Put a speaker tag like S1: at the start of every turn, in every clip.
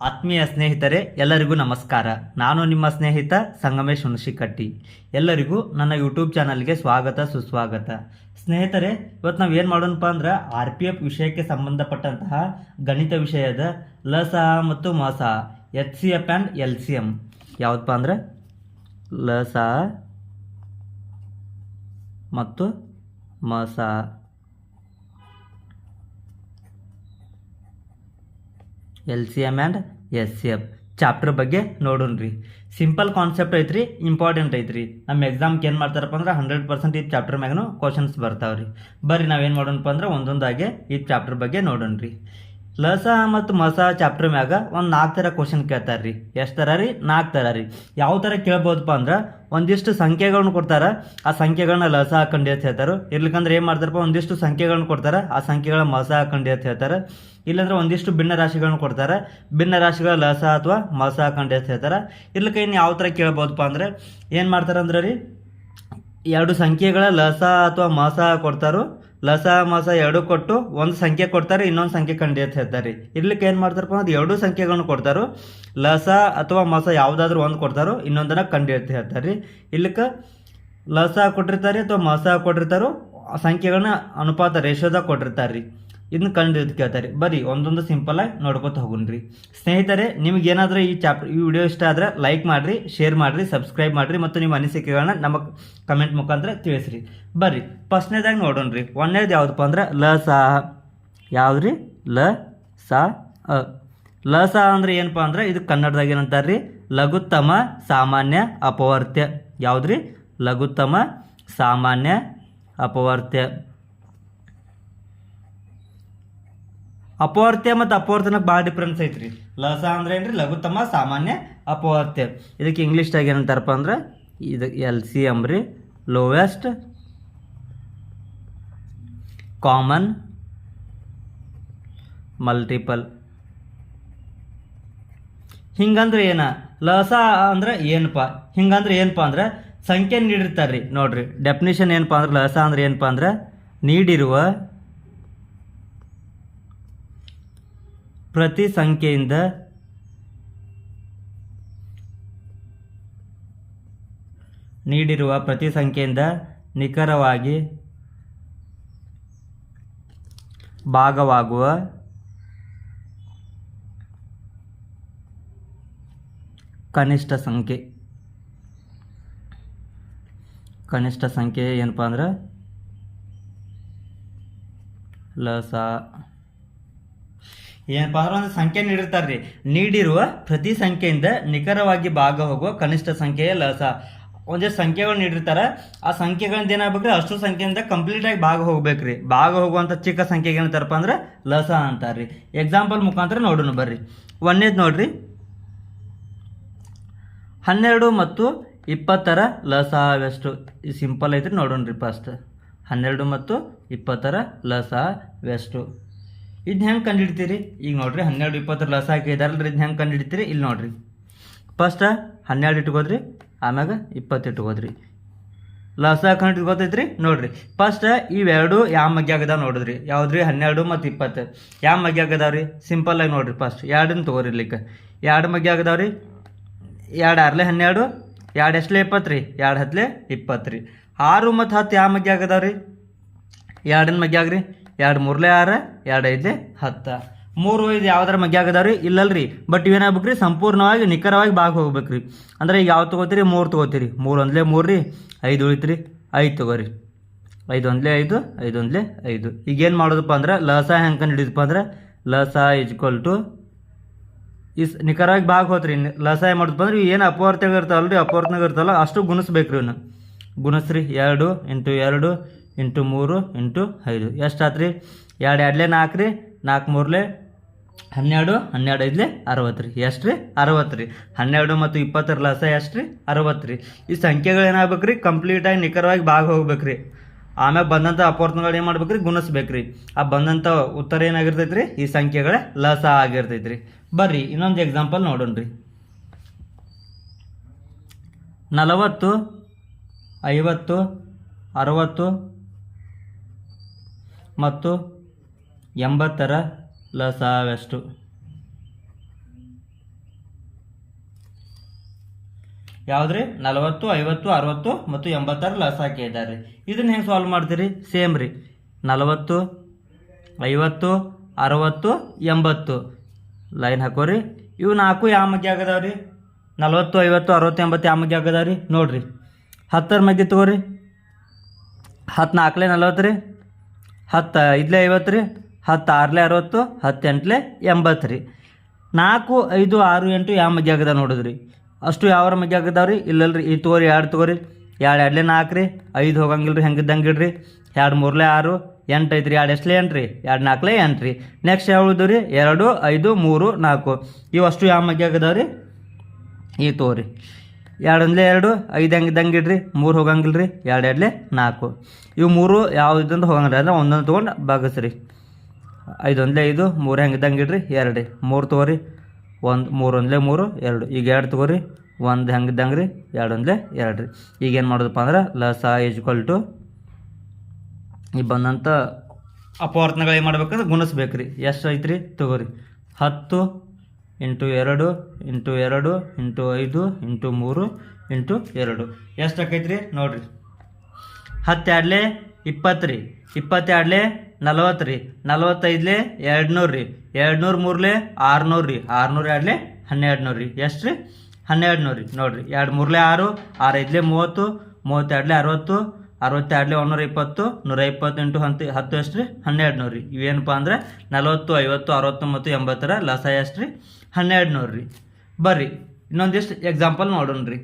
S1: ಆತ್ಮೀಯ ಸ್ನೇಹಿತರೆ, ಎಲ್ಲರಿಗೂ ನಮಸ್ಕಾರ. ನಾನು ನಿಮ್ಮ ಸ್ನೇಹಿತ ಸಂಗಮೇಶ್ ಹುಣಸಿಕಟ್ಟಿ. ಎಲ್ಲರಿಗೂ ನನ್ನ ಯೂಟ್ಯೂಬ್ ಚಾನಲ್ಗೆ ಸ್ವಾಗತ ಸುಸ್ವಾಗತ. ಸ್ನೇಹಿತರೆ, ಇವತ್ತು ನಾವು ಏನು ಮಾಡೋಣಪ್ಪ ಅಂದ್ರೆ RPF ವಿಷಯಕ್ಕೆ ಸಂಬಂಧಪಟ್ಟಂತಹ ಗಣಿತ ವಿಷಯದ ಲಸ ಮತ್ತು ಮಸ, HCF ಆ್ಯಂಡ್ LCM. ಯಾವುದಪ್ಪ ಅಂದ್ರೆ ಲಸ ಮತ್ತು ಮಸ, LCM ಆ್ಯಂಡ್ SCF ಚಾಪ್ಟರ್ ಬಗ್ಗೆ ನೋಡೋಣ್ರಿ. ಸಿಂಪಲ್ ಕಾನ್ಸೆಪ್ಟ್ ಐತ್ರಿ, ಇಂಪಾರ್ಟೆಂಟ್ ಐತ್ರಿ. ನಮ್ಮ ಎಕ್ಸಾಮ್ಗೆ ಏನು ಮಾಡ್ತಾರಪ್ಪ ಅಂದ್ರೆ 100% ಈ ಚಾಪ್ಟರ್ ಮ್ಯಾಗನು ಕ್ವಶನ್ಸ್ ಬರ್ತಾವ್ರಿ. ಬರ್ರಿ ನಾವೇನು ಮಾಡೋಣಪ್ಪ ಅಂದ್ರೆ ಒಂದೊಂದಾಗೆ ಈ ಚಾಪ್ಟರ್ ಬಗ್ಗೆ ನೋಡೋಣ್ರಿ. ಲಸ ಮತ್ತು ಮಸ ಚಾಪ್ಟರ್ ಮ್ಯಾಗ ಒಂದು 4 ಥರ ಕ್ವಶನ್ ಕೇಳ್ತಾರೆ ರೀ. ಎಷ್ಟು ಥರ ರೀ? 4 ಥರ ರೀ. ಯಾವ ಥರ ಕೇಳ್ಬೋದಪ್ಪ ಅಂದ್ರೆ ಒಂದಿಷ್ಟು ಸಂಖ್ಯೆಗಳನ್ನ ಕೊಡ್ತಾರೆ, ಆ ಸಂಖ್ಯೆಗಳನ್ನ ಲಸ ಹಾಕೊಂಡು ಅಂತ ಹೇಳ್ತಾರೆ. ಇರ್ಲಿಕ್ಕಂದ್ರೆ ಏನು ಮಾಡ್ತಾರಪ್ಪ, ಒಂದಿಷ್ಟು ಸಂಖ್ಯೆಗಳನ್ನ ಕೊಡ್ತಾರೆ, ಆ ಸಂಖ್ಯೆಗಳ ಮಸ ಹಾಕೊಂಡು ಅಂತ ಹೇಳ್ತಾರೆ. ಇಲ್ಲಾಂದ್ರೆ ಒಂದಿಷ್ಟು ಭಿನ್ನ ರಾಶಿಗಳನ್ನ ಕೊಡ್ತಾರೆ, ಭಿನ್ನ ರಾಶಿಗಳ ಲಸ ಅಥವಾ ಮಸ ಹಾಕೊಂಡು ಅಂತ ಹೇಳ್ತಾರೆ. ಇರ್ಲಿಕ್ಕೆ ಇನ್ನು ಯಾವ ಥರ ಕೇಳ್ಬೋದಪ್ಪ ಅಂದ್ರೆ ಏನು ಮಾಡ್ತಾರೆ ಅಂದ್ರೆ ರೀ, 2 ಸಂಖ್ಯೆಗಳ ಲಸ ಅಥವಾ ಮಸ ಕೊಡ್ತಾರೋ, ಲಸ ಮಸ 2 ಕೊಟ್ಟು ಒಂದು ಸಂಖ್ಯೆ ಕೊಡ್ತಾರೆ, ಇನ್ನೊಂದು ಸಂಖ್ಯೆ ಕಂಡು ಅಂತ ಹೇಳ್ತಾರೆ. ಇರ್ಲಿಕ್ಕೆ ಏನು ಮಾಡ್ತಾರಪ್ಪ ಅಂದ್ರೆ 2 ಸಂಖ್ಯೆಗಳನ್ನು ಕೊಡ್ತಾರೋ, ಲಸ ಅಥವಾ ಮಸ ಯಾವುದಾದ್ರೂ ಒಂದು ಕೊಡ್ತಾರೋ, ಇನ್ನೊಂದನ್ನು ಕಂಡು ಅಂತ ಹೇಳ್ತಾರೆ ರೀ. ಇಲ್ಲಕ್ಕೆ ಲಸ ಕೊಟ್ಟಿರ್ತಾರೆ ಅಥವಾ ಮಸ ಕೊಟ್ಟಿರ್ತಾರೋ, ಆ ಸಂಖ್ಯೆಗಳನ್ನ ಅನುಪಾತ ರೇಷೋದಾಗ ಕೊಟ್ಟಿರ್ತಾರೆ ರೀ. ಇದನ್ನ ಕಂಡು ಕೇಳ್ತಾರೆ. ಬರೀ ಒಂದೊಂದು ಸಿಂಪಲಾಗಿ ನೋಡ್ಕೊತ ಹೋಗೋಣ್ರಿ. ಸ್ನೇಹಿತರೆ, ನಿಮ್ಗೇನಾದರೂ ಈ ವಿಡಿಯೋ ಇಷ್ಟ ಆದರೆ ಲೈಕ್ ಮಾಡಿರಿ, ಶೇರ್ ಮಾಡಿರಿ, ಸಬ್ಸ್ಕ್ರೈಬ್ ಮಾಡಿರಿ ಮತ್ತು ನಿಮ್ಮ ಅನಿಸಿಕೆಗಳನ್ನ ನಮಗೆ ಕಮೆಂಟ್ ಮುಖಾಂತರ ತಿಳಿಸ್ರಿ. ಬರ್ರಿ ಫಸ್ಟ್ನೇದಾಗಿ ನೋಡೋಣ್ರಿ. ಒಂದನೇದು ಯಾವುದಪ್ಪ ಅಂದ್ರೆ ಲಸ. ಯಾವ್ದು ರೀ? ಲಸ. ಲಸ ಅಂದ್ರೆ ಏನಪ್ಪ ಅಂದ್ರೆ ಇದು ಕನ್ನಡದಾಗ ಏನಂತಾರೆ ರೀ? ಲಘುತ್ತಮ ಸಾಮಾನ್ಯ ಅಪವರ್ತ್ಯ. ಯಾವ್ದು ರೀ? ಲಘುತ್ತಮ ಸಾಮಾನ್ಯ ಅಪವರ್ತ್ಯ. ಅಪವರ್ತ್ಯ ಮತ್ತು ಅಪವರ್ತನಕ್ಕೆ ಭಾಳ ಡಿಫ್ರೆನ್ಸ್ ಐತ್ರಿ. ಲಸ ಅಂದ್ರೆ ಏನ್ರಿ? ಲಘುತ್ತಮ ಸಾಮಾನ್ಯ ಅಪವರ್ತ್ಯ. ಇದಕ್ಕೆ ಇಂಗ್ಲೀಷ್ದಾಗ ಏನಂತಾರಪ್ಪ ಅಂದ್ರೆ ಇದು LCM ರೀ, ಲೋವೆಸ್ಟ್ ಕಾಮನ್ ಮಲ್ಟಿಪಲ್. ಹಿಂಗಂದ್ರೆ ಏನ? ಲಸ ಅಂದ್ರೆ ಏನಪ್ಪ? ಹಿಂಗಂದ್ರೆ ಏನಪ್ಪ ಅಂದ್ರೆ ಸಂಖ್ಯೆ ನೀಡಿರ್ತಾರೆ ರೀ. ನೋಡ್ರಿ ಡೆಫಿನಿಷನ್ ಏನಪ್ಪ ಅಂದ್ರೆ ಲಸ ಅಂದ್ರೆ ಏನಪ್ಪ ಅಂದ್ರೆ ನೀಡಿರುವ ಪ್ರತಿ ಸಂಖ್ಯೆಯಿಂದ ನಿಖರವಾಗಿ ಭಾಗವಾಗುವ ಕನಿಷ್ಠ ಸಂಖ್ಯೆ. ಕನಿಷ್ಠ ಸಂಖ್ಯೆ ಏನಪ್ಪ ಅಂದ್ರೆ ಲಸ. ಏನಪ್ಪ ಅಂದ್ರೆ ಒಂದು ಸಂಖ್ಯೆ ನೀಡಿರ್ತಾರೆ ರೀ. ನೀಡಿರುವ ಪ್ರತಿ ಸಂಖ್ಯೆಯಿಂದ ನಿಖರವಾಗಿ ಭಾಗ ಹೋಗುವ ಕನಿಷ್ಠ ಸಂಖ್ಯೆಯ ಲಸ. ಒಂದಷ್ಟು ಸಂಖ್ಯೆಗಳು ನೀಡಿರ್ತಾರೆ, ಆ ಸಂಖ್ಯೆಗಳಿಂದ ಏನಾಗ್ಬೇಕ್ರಿ, ಅಷ್ಟು ಸಂಖ್ಯೆಯಿಂದ ಕಂಪ್ಲೀಟಾಗಿ ಭಾಗ ಹೋಗ್ಬೇಕ್ರಿ. ಭಾಗ ಹೋಗುವಂಥ ಚಿಕ್ಕ ಸಂಖ್ಯೆಗೆ ಏನಂತಾರಪ್ಪ ಅಂದ್ರೆ ಲಸ ಅಂತಾರೆ ರೀ. ಎಕ್ಸಾಂಪಲ್ ಮುಖಾಂತರ ನೋಡೋಣ ಬರ್ರಿ. ಒಂದೇದು ನೋಡ್ರಿ, 12 ಮತ್ತು 20ರ ಲಸ ಎಷ್ಟು? ಇದು ಸಿಂಪಲ್ ಐತ್ರಿ, ನೋಡೋಣ್ರಿ. ಫಸ್ಟ್ 12 ಮತ್ತು 20ರ ಲಸ ಎಷ್ಟು? ಇದನ್ನ ಹೆಂಗೆ ಕಂಡುಹಿಡ್ತೀರಿ? ಈಗ ನೋಡ್ರಿ 12 20 ಲಸ ಹಾಕಿದಾರಲ್ರಿ, ಇದನ್ನ ಹೆಂಗೆ ಕಂಡುಹಿಡ್ತೀರಿ? ಇಲ್ಲಿ ನೋಡ್ರಿ, ಫಸ್ಟ್ 12 ಇಟ್ಕೋದ್ರಿ, ಆಮ್ಯಾಗ 20 ಇಟ್ಕೋದ್ರಿ. ಲಸ ಕಂಡು ಗೊತ್ತೈತ್ರಿ. ನೋಡ್ರಿ ಫಸ್ಟ್ ಇವೆರಡು ಯಾವ ಮಗ್ಗಿ ಆಗದಾವ ನೋಡಿದ್ರಿ. ಯಾವ್ದ್ರಿ? 12 ಮತ್ತು 20 ಯಾವ ಮಗ್ಗಿ ಆಗದಾವ್ರಿ? ಸಿಂಪಲ್ ಆಗಿ ನೋಡ್ರಿ. ಫಸ್ಟ್ 2 ತಗೋರಿಲಿಕ್ಕೆ 2 ಮಗ್ಗಿ ಆಗದಾವ್ರಿ. 2 ಆರ್ಲೆ 12, 2 ಎಷ್ಟಲೆ 20 ರೀ, 2 ಹತ್ಲೆ 20 ರೀ. 6 ಮತ್ತು 10 ಯಾವ ಮಗ್ಗಿ ಆಗದಾವ್ರಿ? 2 ಮಗ್ಗಿ ಆಗ್ರಿ. 2 ಮೂರ್ಲೆ 6, 2 5 10. 3 5 ಯಾವ್ದಾರ ಮಗ್ಗಿ ಆಗದಾವ್ರಿ? ಇಲ್ಲಲ್ರಿ. ಬಟ್ ಇವೇನಾಗ್ಬೇಕ್ರಿ, ಸಂಪೂರ್ಣವಾಗಿ ನಿಖರವಾಗಿ ಭಾಗ ಹೋಗ್ಬೇಕ್ರಿ. ಅಂದ್ರೆ ಈಗ ಯಾವ ತಗೋತೀರಿ? 3 ತಗೋತೀರಿ. 3 ಒಂದ್ಲೆ 3 ರೀ, 5 ಉಳಿತ್ರಿ, 5 ತಗೋರಿ. 5 ಒಂದ್ಲೆ 5, 5 ಒಂದ್ಲೆ 5. ಈಗೇನು ಮಾಡೋದಪ್ಪ ಅಂದ್ರೆ ಲಸ ಹೆಂಗೆ ಕಂಡು ಹಿಡಿದಪ್ಪ ಅಂದ್ರೆ ಲಸ ಈಜ್ವಲ್ ಟು ನಿಖರವಾಗಿ ಭಾಗ ಹೋತ್ರಿ. ಲಸ ಏನು ಮಾಡೋದಪ್ಪ ಅಂದ್ರೆ ಏನು ಅಪವರ್ತಗಳು ಇರ್ತಾವಲ್ರಿ, ಅಪವರ್ತನಗಳು ಇರ್ತಾವಲ್ಲ ಅಷ್ಟು ಗುಣಿಸ್ಬೇಕ್ರಿ. ಇವನ್ನ ಗುಣಿಸ್ರಿ. 2 × 2 × 3 × 5 ಎಷ್ಟಾತ್ರಿ? 2 2ಲೆ 4 ರೀ, 4 3ಲೆ 12, 12 5ಲೆ 60 ರೀ. ಎಷ್ಟು ರೀ? 60 ರೀ. 12 ಮತ್ತು 20ರ ಲಸ ಎಷ್ಟು ರೀ? 60 ರೀ. ಈ ಸಂಖ್ಯೆಗಳು ಏನಾಗ್ಬೇಕ್ರಿ, ಕಂಪ್ಲೀಟಾಗಿ ನಿಖರವಾಗಿ ಭಾಗ ಹೋಗ್ಬೇಕ್ರಿ. ಆಮ್ಯಾಗ ಬಂದಂಥ ಅಪವರ್ತನಗಳು ಏನು ಮಾಡ್ಬೇಕ್ರಿ? ಗುಣಿಸ್ಬೇಕ್ರಿ. ಆ ಬಂದಂಥ ಉತ್ತರ ಏನಾಗಿರ್ತೈತ್ರಿ? ಈ ಸಂಖ್ಯೆಗಳ ಲಸ ಆಗಿರ್ತೈತ್ರಿ. ಬರ್ರಿ ಇನ್ನೊಂದು ಎಕ್ಸಾಂಪಲ್ ನೋಡೋಣ್ರಿ. 40 50 60 ಮತ್ತು 80ರ ಲಸವೆಷ್ಟು? ಯಾವುದ್ರಿ 40 50 60 ಮತ್ತು 80 ಲಸಾಕೆ ಇದ್ದಾರೆ. ಇದನ್ನ ಹೆಂಗೆ ಸಾಲ್ವ್ ಮಾಡ್ತೀರಿ? ಸೇಮ್ ರೀ, 40 50 60 80 ಲೈನ್ ಹಾಕೋರಿ. ಇವು 4 ಯಾವ ಮಗ್ಗೆ ಆಗದಾವ್ರಿ? 40 50 60 80 ಯಾವ ಮಗ್ಗೆ ಆಗದಾವ್ರಿ? ನೋಡ್ರಿ 10 ಮಗ್ಗೆ ತಗೋರಿ. 10 4 40 ರೀ, 10 5 50 ರೀ, 10 6 60, 10 8 80 ರೀ. 4 5 6 8 ಯಾವ ಮಗ್ಗೆ ಆಗದ ನೋಡಿದ್ರಿ? ಅಷ್ಟು ಯಾವ್ರ ಮಗ್ಗೆ ಆಗದಾವ್ರಿ? ಇಲ್ಲಲ್ರಿ. ಈ ತಗೋರಿ 2 ತಗೋರಿ, 2 2 4 ರೀ, 5 ಹೋಗಂಗಿಲ್ಲ ರೀ, ಹೆಂಗಿದ್ದಂಗೆ ಇಡ್ರಿ. 2 3 6 8 ಐತ್ರಿ, 2 ಎಷ್ಟಲೇ 8 ರೀ, 2 4 8 ರೀ. ನೆಕ್ಸ್ಟ್ ಯಾವುದು ರೀ? 2 5 3 4 ಇವು ಅಷ್ಟು ಯಾವ ಮಗ್ಗೆ ಆಗದಾವ್ರಿ? ಈ ತಗೋರಿ 2 1 2 5 ಹೆಂಗಿದ್ದಂಗೆ ಇಡ್ರಿ, 3 ಹೋಗಂಗಿಲ್ಲ ರೀ, 2 2 4 ಇವು 3 ಯಾವುದಂತ ಹೋಗಂಗಿಲ್ಲ ಅಂದ್ರೆ ಒಂದೊಂದು ತೊಗೊಂಡು ಭಾಗಿಸ್ರಿ. 5 1 5 3 ಹೆಂಗಿದ್ದಂಗೆ ಇಡ್ರಿ, 2 3 ತಗೋರಿ, 1 3 1 3 2 ಈಗ 2 ತಗೋರಿ, 1 ಹೆಂಗಿದ್ದಂಗೆ ರೀ, 2 1 2 ರೀ. ಈಗೇನು ಮಾಡೋದಪ್ಪ ಅಂದ್ರೆ ಲಸ ಈಜ್ವಲ್ ಟು ಈ ಬಂದಂಥ ಅಪವರ್ತನಗಳು ಏನು ಮಾಡ್ಬೇಕಂದ್ರೆ ಗುಣಿಸ್ಬೇಕು ರೀ. ಎಷ್ಟು ಐತ್ರಿ? ತಗೋರಿ 10 into 2 into 2 into 5 into 3 into 2 ಎಷ್ಟು ಆಕೈತ್ರಿ? ನೋಡಿರಿ 10 2 20 ರೀ, 22 40 ರೀ, 45 200 ರೀ, 200 3 600 ರೀ, 600 2 1200 ರೀ. ಎಷ್ಟು ರೀ? 1200 ರೀ. ನೋಡಿರಿ 2 3 6 6 5 30 32 60 62 120 120 ಇಂಟು 10 ಎಷ್ಟು ರೀ? 1200 ರೀ. ಇವೇನಪ್ಪ ಅಂದ್ರೆ 40 50 60 ಮತ್ತು 80 ಲಸ ಎಷ್ಟು ರೀ? 1200 ರೀ. ಬರ್ರಿ ಇನ್ನೊಂದಿಷ್ಟು ಎಕ್ಸಾಂಪಲ್ ನೋಡೋಣ ರೀ.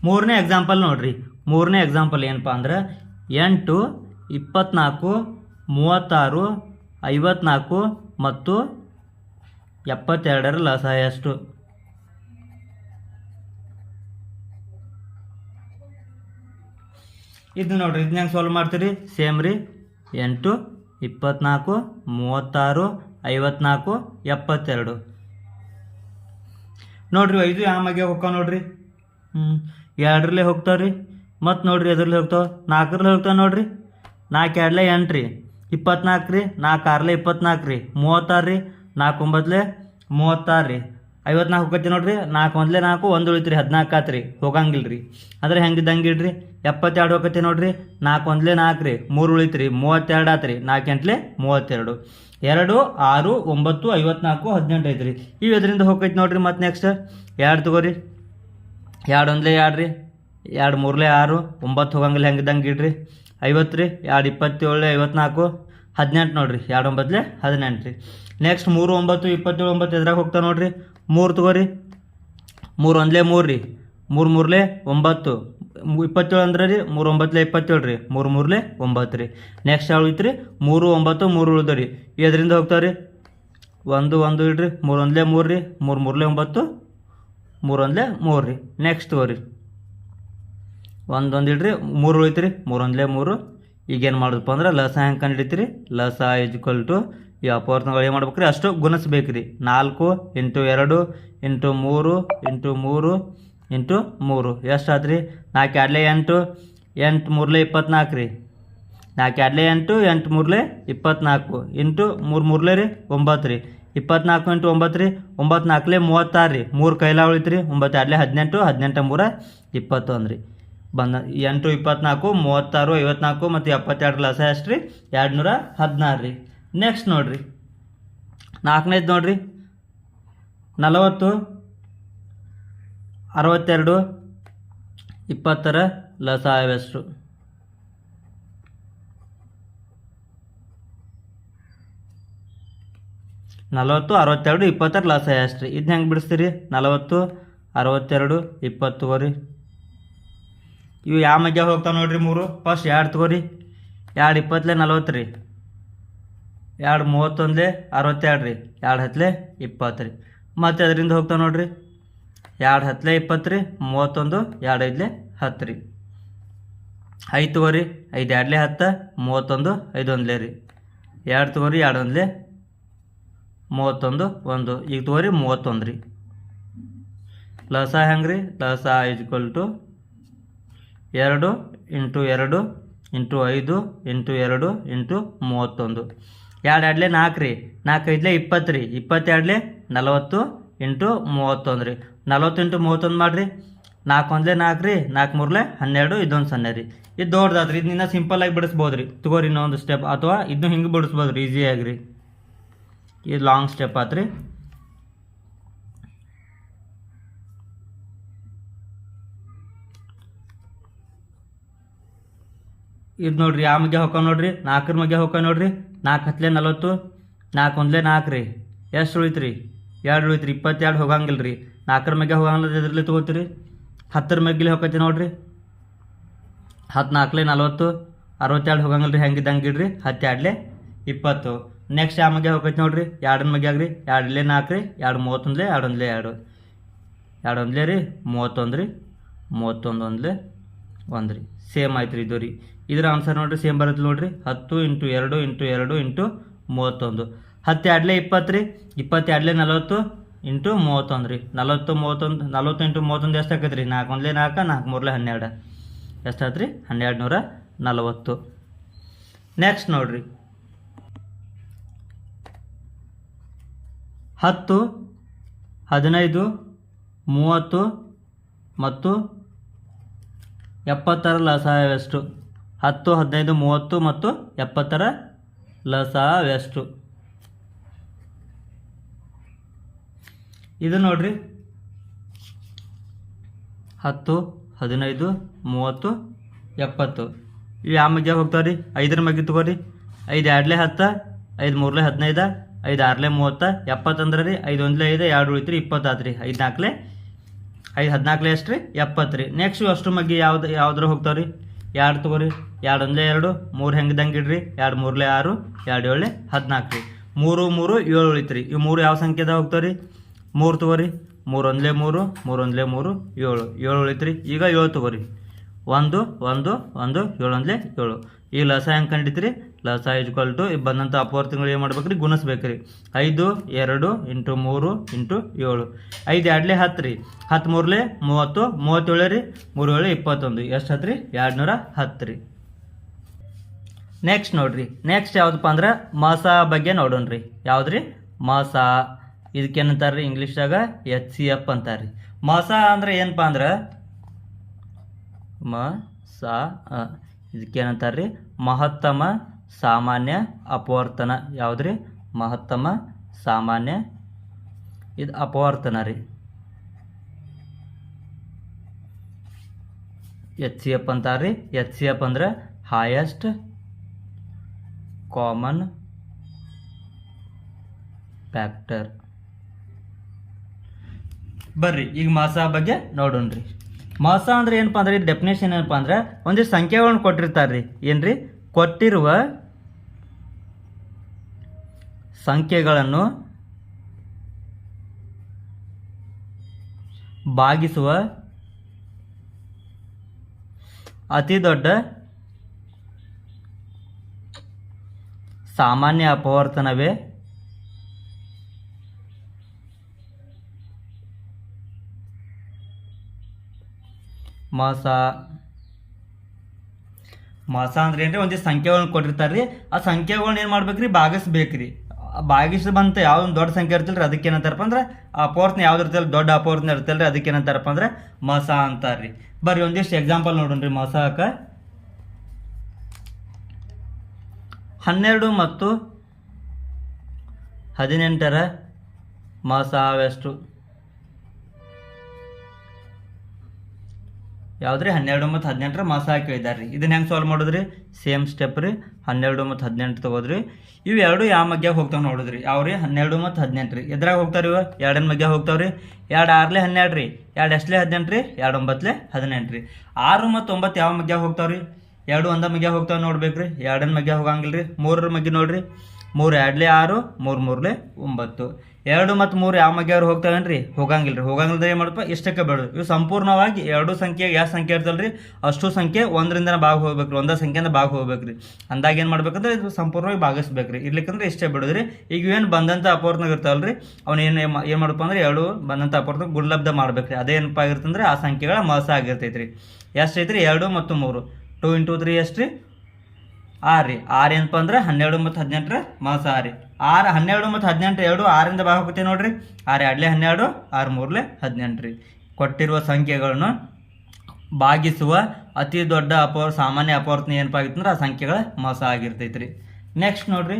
S1: ಮೂರನೇ ಎಕ್ಸಾಂಪಲ್ ನೋಡ್ರಿ. ಮೂರನೇ ಎಕ್ಸಾಂಪಲ್ ಏನಪ್ಪ ಅಂದ್ರೆ 8 24 36 54 ಮತ್ತು 72 ಲಸ ಎಷ್ಟು? ಇದು ನೋಡ್ರಿ, ಇದನ್ನ ಹೆಂಗೆ ಸಾಲ್ವ್ ಮಾಡ್ತೀರಿ? ಸೇಮ್ ರೀ, 8 24 36 54 72 ನೋಡ್ರಿ. 5 ಯಾವ ಮಗೆ ಹೋಗ್ತಾವ ನೋಡ್ರಿ? 2 ಹೋಗ್ತಾವ್ರಿ. ಮತ್ತು ನೋಡ್ರಿ ಎದ್ರಲ್ಲಿ ಹೋಗ್ತಾವ? 4 ಹೋಗ್ತಾವ ನೋಡ್ರಿ. 4 2 8 ರೀ, 24 ರೀ, 4 6 24 ರೀ, 36 ರೀ, 4 9 36 ರೀ, 54 ಹೋಗತ್ತೆ ನೋಡ್ರಿ. 4 1 4 1 ಉಳಿತ್ರಿ, 14 ಆತ್ರಿ, ಹೋಗಂಗಿಲ್ಲ ರೀ. ಅಂದ್ರೆ ಹೆಂಗಿದ್ದಂಗೆ ಇಡ್ರಿ. 72 ಹೋಗತ್ತೆ ನೋಡ್ರಿ. 4 1 4 ರೀ, 3 ಉಳಿತ್ರಿ, 32 ಆತ್ರಿ, 4 8 32 2 6 9 54 18 ಐತ್ರಿ. ಇವು ಎದರಿಂದ ಹೋಗೈತಿ ನೋಡ್ರಿ. ಮತ್ತು ನೆಕ್ಸ್ಟ್ 2 ತಗೋರಿ. 2 1 2 ರೀ, 2 3 6 9 ಹೋಗಂಗಿಲ್ಲ, ಹೆಂಗಿದ್ದಂಗೆ ಇಡ್ರಿ. 50 ರೀ, 2 27 54 18 ನೋಡ್ರಿ. 2 9 18 ರೀ. ನೆಕ್ಸ್ಟ್ 3 9 27 9 ಎದ್ರಾಗ ಹೋಗ್ತಾ ನೋಡ್ರಿ. 3 ತಗೋರಿ. 3 1 3 ರೀ, 3 3 9 27 ಅಂದ್ರೆ ರೀ, 3 9 27 ರೀ, 3 3 9 ರೀ. ನೆಕ್ಸ್ಟ್ ಯಾವ ಉಳಿತ್ರಿ? 3 9 3 ಉಳಿದ ರೀ. ಎದರಿಂದ ಹೋಗ್ತಾವ್ರಿ? 1 1 ಇಡ್ರಿ. 3 1 3 ರೀ, 3 3 9 3 1 3 ರೀ. ನೆಕ್ಸ್ಟ್ ತಗೋರಿ 1 1 ಇಡ್ರಿ, 3 ಉಳಿತ್ರಿ, 3 1 3. ಈಗೇನು ಮಾಡೋದಪ್ಪ ಅಂದ್ರೆ ಲಸ ಹೆಂಗೆ ಕಂಡು ಹಿಡಿತೀರಿ? ಲಸ ಈಜ್ವಲ್ ಟು ಈ ಅಪವರ್ತನಗಳು ಏನು ಮಾಡ್ಬೇಕು ರೀ? ಅಷ್ಟು ಗುಣಿಸ್ಬೇಕು ರೀ. 4 ಇಂಟು 2 ಇಂಟು 3 ಇಂಟು 3 ಇಂಟು 3 ಎಷ್ಟು ಆತ್ರಿ? 4 2 8 8 3 24 ರೀ. 4 2 8 8 3 24 ಇಂಟು 3 3 ರೀ 9 ರೀ. 24 ಇಂಟು 9 ರೀ, 9 4 36 ರೀ, 3 ಕೈಲ ಉಳಿತ್ರಿ. 9 2 18 18 3 21 ರೀ. ಬಂದ 8 24 36 54 ಮತ್ತು 72 ಲಸ ಎಷ್ಟು ರೀ? 216 ರೀ. ನೆಕ್ಸ್ಟ್ ನೋಡ್ರಿ 4ನೇದು ನೋಡ್ರಿ. 40 62 20 ಲಸ ಎಷ್ಟು? 40 62 20 ಲಸ ಎಷ್ಟು ರೀ? ಇದನ್ನ ಹೆಂಗೆ ಬಿಡಿಸ್ತೀರಿ? 40 62 20 ತಗೋರಿ. ಇವು ಯಾವ ಮಧ್ಯ ಹೋಗ್ತಾವೆ ನೋಡ್ರಿ? 3. ಫಸ್ಟ್ 2 ತಗೋರಿ. 2 20 40 ರೀ, 2 31 62 ರೀ, 2 10 20 ರೀ. ಮತ್ತು ಅದರಿಂದ ಹೋಗ್ತಾವೆ ನೋಡ್ರಿ. 2 10 20 ರೀ, 31 2 5 10 ರೀ. 5 ತಗೋರಿ. 5 2 10 31 5 1 ರೀ. 2 ತಗೋರಿ. 2 1 31 1. ಈಗ ತಗೋರಿ 31 ರೀ. ಲಸ ಹೆಂಗೆ ರೀ? ಲಸ equal to 2 into 2 into 5 into 2 into 31. 2 2 4 ರೀ, 4 5 20 ರೀ, 22 40 ಇಂಟು 31 ರೀ. 40 × 31 ಮಾಡಿರಿ. 4 1 4 ರೀ, 4 3 12, ಇದೊಂದು 0 ರೀ. ಇದು ದೊಡ್ಡದಾದ್ರಿ, ಇದನ್ನ ಸಿಂಪಲ್ಲಾಗಿ ಬಿಡಿಸ್ಬೋದು ರೀ. ತಗೋರಿ ಇನ್ನೊಂದು ಸ್ಟೆಪ್, ಅಥವಾ ಇದನ್ನು ಹಿಂಗೆ ಬಿಡಿಸ್ಬೋದು ರೀ ಈಸಿಯಾಗಿ ರೀ. ಇದು ಲಾಂಗ್ ಸ್ಟೆಪ್ ಆತ್ರಿ. ಇದು ನೋಡ್ರಿ ಯಾವ ಮಗ್ಗೆ ಹೋಗ್ತಾವ ನೋಡ್ರಿ, 4 ಮಗ್ಗೆ ಹೋಗ್ತಾವ ನೋಡ್ರಿ. 4 10 40, 4 1 4 ರೀ. ಎಷ್ಟು ಉಳಿತು ರೀ? 2 ಉಳಿತು ರೀ. 22 ಹೋಗಂಗಿಲ್ಲ ರೀ. 4 ಮಗ್ಗೆ ಹೋಗಂಗಿಲ್ಲ, ಇದ್ರಲ್ಲಿ ತೊಗೋತೀರಿ. 10 ಮಗ್ಗಿಲಿ ಹೋಗತಿ ನೋಡ್ರಿ. 10 4 40, 62 ಹೋಗಂಗಿಲ್ಲ ರೀ. ಹೆಂಗಿದ್ದಂಗೆ ಇಡ್ರಿ. 10 2 20. ನೆಕ್ಸ್ಟ್ ಯಾವ ಮಗ್ಗೆ ಹೋಗೈತಿ ನೋಡ್ರಿ, 2 ಮಗ್ಗೆ ಆಗ್ರಿ. 2 4 ರೀ, 2 31, 2 1 2, 2 1 ರೀ, 31 ರೀ, 31 1 1 ರೀ. ಸೇಮ್ ಆಯ್ತು ರೀ ಇದು ರೀ. ಇದ್ರ ಆನ್ಸರ್ ನೋಡ್ರಿ ಸೇಮ್ ಬರುತ್ತೆ ನೋಡ್ರಿ. 10 × 2 × 2 × 31. 10 2 20 ರೀ. 20 2 40 × 31 ರೀ. 40 31, 40 × 31 ಎಷ್ಟು ಆಕೈತೆ ರೀ? 4 1 4, 4 3 12. ಎಷ್ಟು ಆಯ್ತು ರೀ? 1240. ನೆಕ್ಸ್ಟ್ ನೋಡ್ರಿ, 10 15 30 ಮತ್ತು 70ರ ಲಸಾಯವೆಷ್ಟು? 10 15 30 ಮತ್ತು 70ರ ಲಸಾಯವೆಷ್ಟು? ಇದು ನೋಡ್ರಿ 10 15 30 70. ಇವು ಯಾವ ಮಗ್ಗೆ ಹೋಗ್ತಾವೆ ರೀ? 5ರ ಮಗ್ಗೆ ತಗೋರಿ. 5 2 10, 5 3 15, 5 6 30, 70 ಅಂದ್ರೆ ರೀ 5 1 5, 2 ಉಳಿತು ರೀ 20 ಆತು ರೀ. 5 4 5 14 ಎಷ್ಟು ರೀ? 70 ರೀ. ನೆಕ್ಸ್ಟ್ ಅಷ್ಟು ಮಗ್ಗೆ ಯಾವ್ದ್ರ ಹೋಗ್ತಾವೆ ರೀ? 2 ತಗೋರಿ. 2 1 2, 3 ಹೆಂಗಿದಂಗೆ ಇಡ್ರಿ. 2 3 6, 2 7 14 ರೀ. 3 3 7 ಉಳಿತು ರೀ. ಇವು 3 ಯಾವ ಸಂಖ್ಯೆದಾಗ ಹೋಗ್ತಾವೆ ರೀ? 3 ತಗೋರಿ. 3 1 3, 3 1 3, 7 7 ಉಳಿತು ರೀ. ಈಗ 7 ತಗೋರಿ. 1 1 1, 7 1 7. ಈಗ ಲಸ ಹೆಂಗೆ ಕಂಡಿತ್ರಿ? ಲಸ ಇಜ್ವಲ್ ಟು ಬಂದಂಥ ಅಪವರ್ತನಗಳು ಏನು ಮಾಡ್ಬೇಕು ರೀ? ಗುಣಿಸ್ಬೇಕು ರೀ. 5 2 × 3 × 7. 5 2 10 ರೀ. 10 3 30, 37 ರೀ. 3 7 21. ಎಷ್ಟು ಹತ್ತು ರೀ? 210 ರೀ. ನೆಕ್ಸ್ಟ್ ನೋಡ್ರಿ, ನೆಕ್ಸ್ಟ್ ಯಾವುದಪ್ಪ ಅಂದ್ರೆ ಮಸ ಬಗ್ಗೆ ನೋಡೋಣ್ರಿ. ಯಾವ್ದು ರೀ? ಮಸ. ಇದಕ್ಕೇನಂತಾರೆ ರೀ ಇಂಗ್ಲೀಷ್ದಾಗ? HCF ಅಂತಾರೆ ರೀ. ಮಸ ಅಂದ್ರೆ ಏನಪ್ಪ ಅಂದ್ರೆ ಇದಕ್ಕೇನಂತಾರೆ ರೀ? ಮಹತ್ತಮ ಸಾಮಾನ್ಯ ಅಪವರ್ತನ. ಯಾವುದ್ರಿ? ಮಹತ್ತಮ ಸಾಮಾನ್ಯ ಇದು ಅಪವರ್ತನ ರೀ. HCF ಅಂತಾರೆ ರೀ. HCF ಅಂದ್ರೆ ಹೈಯೆಸ್ಟ್ ಕಾಮನ್ ಫ್ಯಾಕ್ಟರ್. ಬರ್ರಿ ಈಗ ಮಾಸ ಬಗ್ಗೆ ನೋಡೋಣ್ರಿ. ಮಾಸ ಅಂದ್ರೆ ಏನಪ್ಪ ಅಂದ್ರೆ ಡೆಫಿನೇಷನ್ ಏನಪ್ಪ ಅಂದ್ರೆ ಒಂದಿಷ್ಟು ಸಂಖ್ಯೆಗಳನ್ನು ಕೊಟ್ಟಿರ್ತಾರೆ ರೀ. ಏನ್ರಿ? ಕೊಟ್ಟಿರುವ ಸಂಖ್ಯೆಗಳನ್ನು ಭಾಗಿಸುವ ಅತಿ ದೊಡ್ಡ ಸಾಮಾನ್ಯ ಅಪವರ್ತನವೇ ಮಾಸ. ಮಾಸ ಅಂದ್ರೆ ಏನ್ರಿ? ಒಂದಿಷ್ಟು ಸಂಖ್ಯೆಗಳನ್ನ ಕೊಟ್ಟಿರ್ತಾರೆ ರೀ. ಆ ಸಂಖ್ಯೆಗಳನ್ನ ಏನು ಮಾಡ್ಬೇಕ್ರಿ? ಭಾಗಿಸ್ಬೇಕ್ರಿ. ಭಾಗಿಸಿ ಬಂತ ಯಾವ್ದೊಂದು ದೊಡ್ಡ ಸಂಖ್ಯೆ ಇರ್ತಲ್ರಿ ಅದಕ್ಕೆ ಏನಂತಾರಪ್ಪ ಅಂದ್ರೆ ಅಪವರ್ತನ ಯಾವ್ದು ಇರ್ತಲ್ಲ, ದೊಡ್ಡ ಅಪವರ್ತನ ಇರ್ತಲ್ರಿ ಅದಕ್ಕೆ ಏನಂತಾರಪ್ಪ ಅಂದ್ರೆ ಮಾಸ ಅಂತಾರ್ರಿ. ಬರ್ರಿ ಒಂದಿಷ್ಟು ಎಕ್ಸಾಂಪಲ್ ನೋಡೋಣ್ರಿ ಮಾಸಕ್ಕೆ. 12 ಮತ್ತು 18ರ ಮಾಸವೆಷ್ಟು? ಯಾವ್ದ್ರಿ? 12 ಮತ್ತು 18ರ ಮಾಸ ಕೇಳಿದಾರೆ ರೀ. ಇದನ್ನ ಹೆಂಗೆ ಸಾಲ್ವ್ ಮಾಡೋದ್ರಿ? ಸೇಮ್ ಸ್ಟೆಪ್ ರೀ. 12 ಮತ್ತು 18 ತಗೋದ್ರಿ. ಇವು ಎರಡು ಯಾವ ಮಗ್ಯಾಗ ಹೋಗ್ತಾವೆ ನೋಡಿದ್ರಿ? ಯಾವ್ರಿ? 12 ಮತ್ತು 18 ರೀ. ಎದ್ರಾಗ ಹೋಗ್ತಾರ ಇವ? 2 ಮಗ್ಯಾಗ ಹೋಗ್ತಾವ್ರಿ. 2 6 12 ರೀ. 2 8 18 ರೀ. 2 9 18 ರೀ. 6 ಮತ್ತು 9 ಯಾವ ಮಗ್ಯಾಗ ಹೋಗ್ತಾವ್ರಿ? 2 1 ಮಗ್ಯಾಗ ಹೋಗ್ತಾವೆ ನೋಡ್ಬೇಕ್ರಿ. 2 ಮಗ್ಯಾಗ ಹೋಗಂಗಿಲ್ಲ ರೀ. 3 ಮಗ್ಗಿ ನೋಡ್ರಿ. 3 2 6, 3 3 9. 2 ಮತ್ತು 3 ಯಾವ ಮಗ್ಯಾವ್ರು ಹೋಗ್ತಾವೇನ್ರಿ? ಹೋಗಂಗಿಲ್ಲ ರೀ. ಹೋಗಂಗಿಲ್ಲದ ಏನು ಮಾಡಪ್ಪ? ಇಷ್ಟಕ್ಕೆ ಬೇಡ. ಇವು ಸಂಪೂರ್ಣವಾಗಿ ಎರಡು ಸಂಖ್ಯೆ ಯಾವ ಸಂಖ್ಯೆ ಇರ್ತಲ್ರಿ ಅಷ್ಟು ಸಂಖ್ಯೆ ಒಂದರಿಂದ ಭಾಗ ಹೋಗ್ಬೇಕ್ರಿ. ಒಂದೇ ಸಂಖ್ಯೆಯಿಂದ ಭಾಗ ಹೋಗ್ಬೇಕ್ರಿ. ಅಂದಾಗ ಏನು ಮಾಡ್ಬೇಕಂದ್ರೆ ಇದು ಸಂಪೂರ್ಣವಾಗಿ ಭಾಗಿಸ್ಬೇಕ್ರಿ. ಇರ್ಲಿಕ್ಕಂದ್ರೆ ಇಷ್ಟೇ ಬಿಡೋದ್ರಿ. ಈಗ ಏನು ಬಂದಂಥ ಅಪವರ್ತನ ಇರ್ತಾವಲ್ರಿ ಅವನು ಏನು ಮಾಡಪ್ಪ ಅಂದ್ರೆ 2 ಬಂದಂಥ ಅಪವರ್ತನ ಗುಣಲಬ್ಧ ಮಾಡ್ಬೇಕ್ರಿ. ಅದೇ ಏನಪ್ಪ ಆಗಿರ್ತಂದ್ರೆ ಆ ಸಂಖ್ಯೆಗಳ ಮಾಸ ಆಗಿರ್ತೈತ್ರಿ. ಎಷ್ಟು ಐತ್ರಿ? 2 ಮತ್ತು 3. 2 × 3 ಎಷ್ಟು ರೀ? ಆರು ರೀ. ಆರು ಏನಪ್ಪ ಅಂದ್ರೆ 12 ಮತ್ತು 18ರ ಮಸ ರೀ. 12 ಮತ್ತು 18 ಎರಡು 6ರಿಂದ ಭಾಗ ಹೋಗ್ತೀವಿ ನೋಡ್ರಿ. 6 2 12, 6 3 18 ರೀ. ಕೊಟ್ಟಿರುವ ಸಂಖ್ಯೆಗಳನ್ನು ಭಾಗಿಸುವ ಅತಿ ದೊಡ್ಡ ಸಾಮಾನ್ಯ ಅಪವರ್ತನ ಏನಪ್ಪ ಆಗಿತ್ತು ಅಂದ್ರೆ ಆ ಸಂಖ್ಯೆಗಳ ಮಸ ಆಗಿರ್ತೈತೆ ರೀ. ನೆಕ್ಸ್ಟ್ ನೋಡ್ರಿ,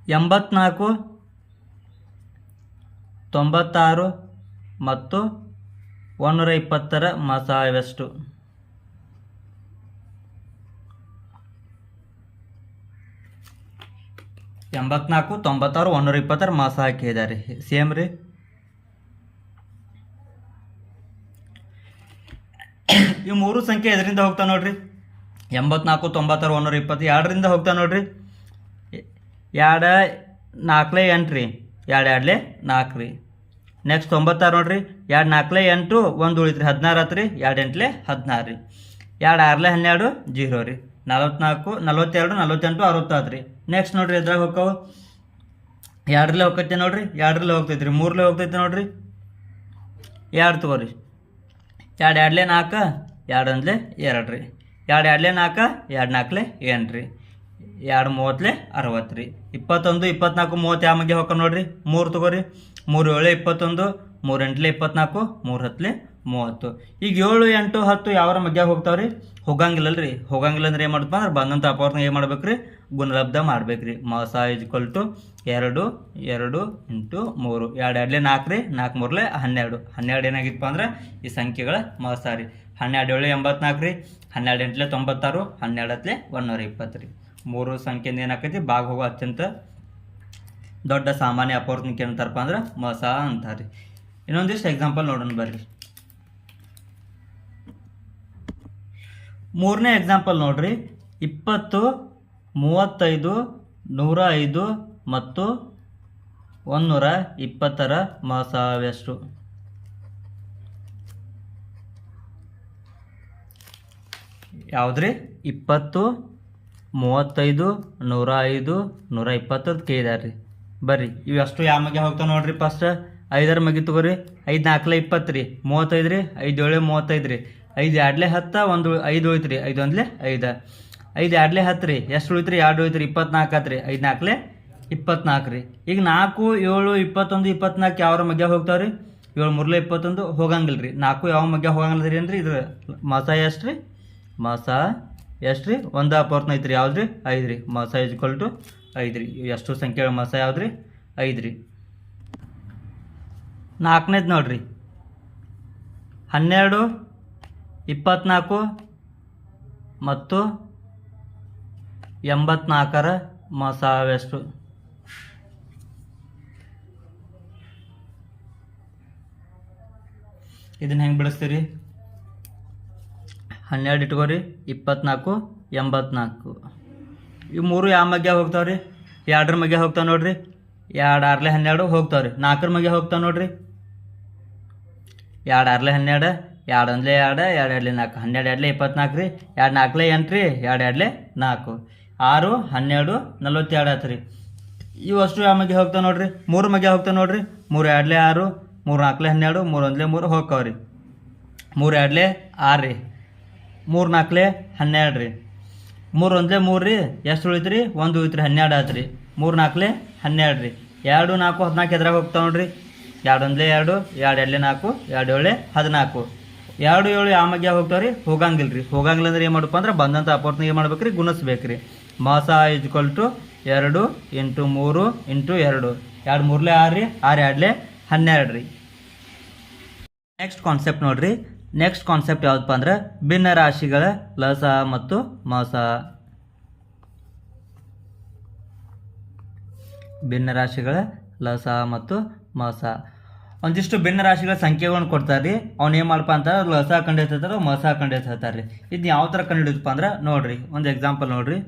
S1: 84, 96 ಮತ್ತು 120ರ ಮಸ ಇವೆಷ್ಟು? 84, 96, 120ರ ಮಸ ಹಾಕಿದ್ದಾರೆ. ಸೇಮ್ ರೀ. ಈ ಮೂರು ಸಂಖ್ಯೆ ಎದರಿಂದ ಹೋಗ್ತಾ ನೋಡ್ರಿ? 84, 96, 120 ಎರಡರಿಂದ ಹೋಗ್ತಾ ನೋಡ್ರಿ. 2 4 8 ರೀ. 2 2 4 ರೀ. ನೆಕ್ಸ್ಟ್ 96 ನೋಡ್ರಿ. 2 4 8, 1 ಉಳಿತು ರೀ, 16 ಆತು ರೀ. 2 8 16 ರೀ. 2 6 12, 0 ರೀ. 44, 42, 48, 60 ಆತು ರೀ. ನೆಕ್ಸ್ಟ್ ನೋಡ್ರಿ, ಎದ್ರಾಗ ಹೋಗ್ತಾವ? 2ರಲ್ಲಿ ಹೋಗ್ತೈತೆ ನೋಡ್ರಿ. 2ರಲ್ಲಿ ಹೋಗ್ತೈತೆ ರೀ. 3ರಲ್ಲಿ ಹೋಗ್ತೈತೆ ನೋಡ್ರಿ. 2 ತಗೋರಿ. 2 2 4, 2 1 2 ರೀ. 2 2 4, 2 4 8 ರೀ. 2 30 60 ರೀ. 21, 24, 30 ಯಾವ ಮಗೆ ಹೋಗ್ಕ ನೋಡ್ರಿ? 3 ತಗೋರಿ. 3 7 21, 3 8 24, 3 10 30. ಈಗ 7 8 10 ಯಾವ್ರ ಮಧ್ಯ ಹೋಗ್ತಾವ್ರಿ? ಹೋಗಂಗಿಲ್ಲಲ್ರಿ. ಹೋಗಂಗಿಲ್ಲ ಅಂದ್ರೆ ಏನು ಮಾಡ್ತಪ್ಪ ಅಂದ್ರೆ ಬಂದಂಥ ಅಪವರ್ತನ ಏನು ಮಾಡ್ಬೇಕು ರೀ? ಗುಣಲಬ್ಧ ಮಾಡ್ಬೇಕು ರೀ. ಮಸ = 2 2 × 3. 2 2 4 ರೀ. 4 3 12. 12 ಏನಾಗಿತ್ತಪ್ಪ ಅಂದ್ರೆ ಈ ಸಂಖ್ಯೆಗಳ ಮಸ ರೀ. 12 7 84 ರೀ. 12 8 96, 12 120 ರೀ. ಮೂರು ಸಂಖ್ಯೆಯಿಂದ ಏನಾಕೈತಿ? ಭಾಗ ಹೋಗೋ ಅತ್ಯಂತ ದೊಡ್ಡ ಸಾಮಾನ್ಯ ಅಪವರ್ತನಕ್ಕೆ ಏನಂತಾರಪ್ಪ ಅಂದ್ರೆ ಮಸ ಅಂತಾರೆ. ಇನ್ನೊಂದಿಷ್ಟು ಎಕ್ಸಾಂಪಲ್ ನೋಡೋಣ ಬರ್ರಿ. 3ನೇ ಎಕ್ಸಾಂಪಲ್ ನೋಡ್ರಿ. 20, 35, 105 ಮತ್ತು 120ರ ಮಸ ಎಷ್ಟು? ಯಾವುದ್ರಿ? 20, 35, 105, 120 ಕೇಳಿದಾರೆ ರೀ. ಬರ್ರಿ ಇವೆಷ್ಟು ಯಾವ ಮಗೆ ಹೋಗ್ತಾವೆ ನೋಡ್ರಿ. ಫಸ್ಟ್ 5ರ ಮಗೆ ತಗೋರಿ. 5 4 20 ರೀ. 35 ರೀ. 5 7 35 ರೀ. 5 2 10, 1 5 ಉಳಿತು ರೀ. 5 1 5. 5 2 10 ರೀ. ಎಷ್ಟು ಉಳಿತು ರೀ? 2 ಉಳಿತು ರೀ. 24 ಆತು ರೀ. 5 4 24 ರೀ. ಈಗ 4 7 21 24 ಯಾವ್ರ ಮಧ್ಯ ಹೋಗ್ತಾವೆ ರೀ? 7 3 21 ಹೋಗಂಗಿಲ್ಲ ರೀ. 4 ಯಾವ ಮಧ್ಯ ಹೋಗಂಗಿಲ್ಲ ರೀ ಏನ್ರಿ? ಇದ್ರ ಮಸ ಎಷ್ಟು ರೀ? ಮಸ ಎಷ್ಟು ರೀ? ಒಂದು ಅಪವರ್ತನ ಐತ್ರಿ. ಯಾವ್ದು ರೀ? 5 ರೀ. ಮಸ = 5 ರೀ. ಎಷ್ಟು ಸಂಖ್ಯೆಗಳ ಮಸ ಯಾವ್ದು ರೀ? 5 ರೀ. 4ನೇದು ನೋಡ್ರಿ. 12, 24 ಮತ್ತು 84ರ ಮಸ ಎಷ್ಟು? ಇದನ್ನ ಹೆಂಗೆ ಬಿಡಿಸ್ತೀರಿ? 12 ಇಟ್ಕೋರಿ. 24, 84 ಇವು ಮೂರು ಯಾವ ಮಧ್ಯ ಹೋಗ್ತಾವ್ರಿ? 2ರ ಮಧ್ಯ ಹೋಗ್ತಾವೆ ನೋಡ್ರಿ. 2 6 12 ಹೋಗ್ತಾವ್ರಿ. 4ರ ಮಧ್ಯ ಹೋಗ್ತಾವೆ ನೋಡ್ರಿ. 2 6 12, 2 1 2, 2 2 4, 12 2 24 ರೀ. 2 4 8 ರೀ. 2 2 4, 6 12 42 ಆತು ರೀ. ಇವಷ್ಟು ಯಾವ ಮಗೆ ಹೋಗ್ತಾವೆ ನೋಡ್ರಿ? 3 ಮಗೆ ಹೋಗ್ತಾವೆ ನೋಡ್ರಿ. 3 2 6, 3 4 12, 3 1 3 ಹೋಗ್ತಾವ್ರಿ. 3 2 6 ರೀ. 3 4 12 ರೀ. 3 1 3 ರೀ. ಎಷ್ಟು ಉಳಿತು ರೀ? 1 ಉಳಿತು ರೀ. 12 ಆತು ರೀ. 3 4 12 ರೀ. 2 4 14 ಎದ್ರಾಗ ಹೋಗ್ತಾವೆ ನೋಡ್ರಿ. 2 1 2, 2 2 4, 2 7 14. 2 7 ಯಾವ ಮಧ್ಯ ಹೋಗ್ತಾವೆ ರೀ? ಹೋಗಂಗಿಲ್ಲ ರೀ. ಹೋಗಂಗಿಲ್ಲ ಅಂದ್ರೆ ಏನು ಮಾಡಪ್ಪ ಅಂದ್ರೆ ಬಂದಂಥ ಅಪವರ್ತನ ಏನು ಮಾಡ್ಬೇಕು ರೀ? ಗುಣಿಸ್ಬೇಕು ರೀ. ಮಸ = 2 × 3 × 2. 2 3 6 ರೀ. 6 2 12 ರೀ. ನೆಕ್ಸ್ಟ್ ಕಾನ್ಸೆಪ್ಟ್ ನೋಡ್ರಿ. ನೆಕ್ಸ್ಟ್ ಕಾನ್ಸೆಪ್ಟ್ ಯಾವುದಪ್ಪ ಅಂದ್ರೆ ಭಿನ್ನ ರಾಶಿಗಳ ಲಸ ಮತ್ತು ಮಸ. ಭಿನ್ನ ರಾಶಿಗಳ ಲಸ ಮತ್ತು ಮಸ. ಒಂದಿಷ್ಟು ಭಿನ್ನ ರಾಶಿಗಳ ಸಂಖ್ಯೆಗಳನ್ನು ಕೊಡ್ತಾರೆ ರೀ. ಅವ್ನು ಏನು ಮಾಡಪ್ಪ ಅಂತ ಲಸ ಕಂಡು ಮಸ ಕಂಡು ಹೇಳ್ತಾರೆ ರೀ. ಇದನ್ನ ಯಾವ ಥರ ಕಂಡು ಹಿಡಿದಪ್ಪ ಅಂದ್ರೆ ನೋಡ್ರಿ, ಒಂದು ಎಕ್ಸಾಂಪಲ್ ನೋಡ್ರಿ.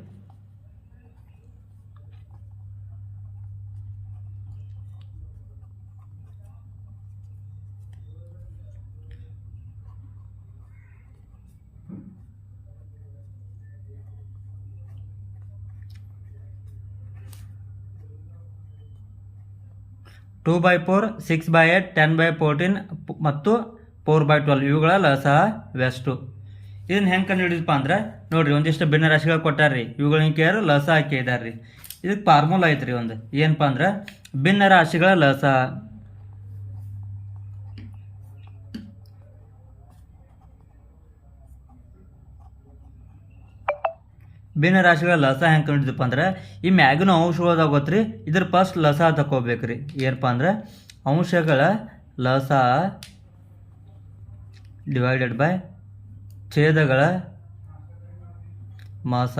S1: 2/4, 6/8, 10/14 ಮತ್ತು 4/12 ಇವುಗಳ ಲಸ ಎಷ್ಟು? ಇದನ್ನು ಹೆಂಗೆ ಕಂಡುಹಿಡಿದಪ್ಪ ಅಂದ್ರೆ ನೋಡಿರಿ, ಒಂದಿಷ್ಟು ಭಿನ್ನ ರಾಶಿಗಳು ಕೊಟ್ಟಾರ್ರಿ, ಇವುಗಳನ್ನ ಕೇರು ಲಸ ಹಾಕಿದಾರ್ರಿ. ಇದಕ್ಕೆ ಫಾರ್ಮುಲಾ ಐತ್ರಿ ಒಂದು, ಏನಪ್ಪ ಅಂದ್ರೆ ಭಿನ್ನ ರಾಶಿಗಳ ಲಸ. ಭಿನ್ನ ರಾಶಿಗಳ ಲಸ ಹೆಂಗೆ ಕಂಡಿದ್ದಪ್ಪ ಅಂದ್ರೆ ಈ ಮ್ಯಾಗಿನ ಅಂಶಗಳದಾಗ ಗೊತ್ತ್ರಿ, ಇದ್ರ ಫಸ್ಟ್ ಲಸ ತಗೋಬೇಕ್ರಿ. ಏನಪ್ಪ ಅಂದ್ರೆ ಅಂಶಗಳ ಲಸ ಡಿವೈಡೆಡ್ ಬೈ ಛೇದಗಳ ಮಸ.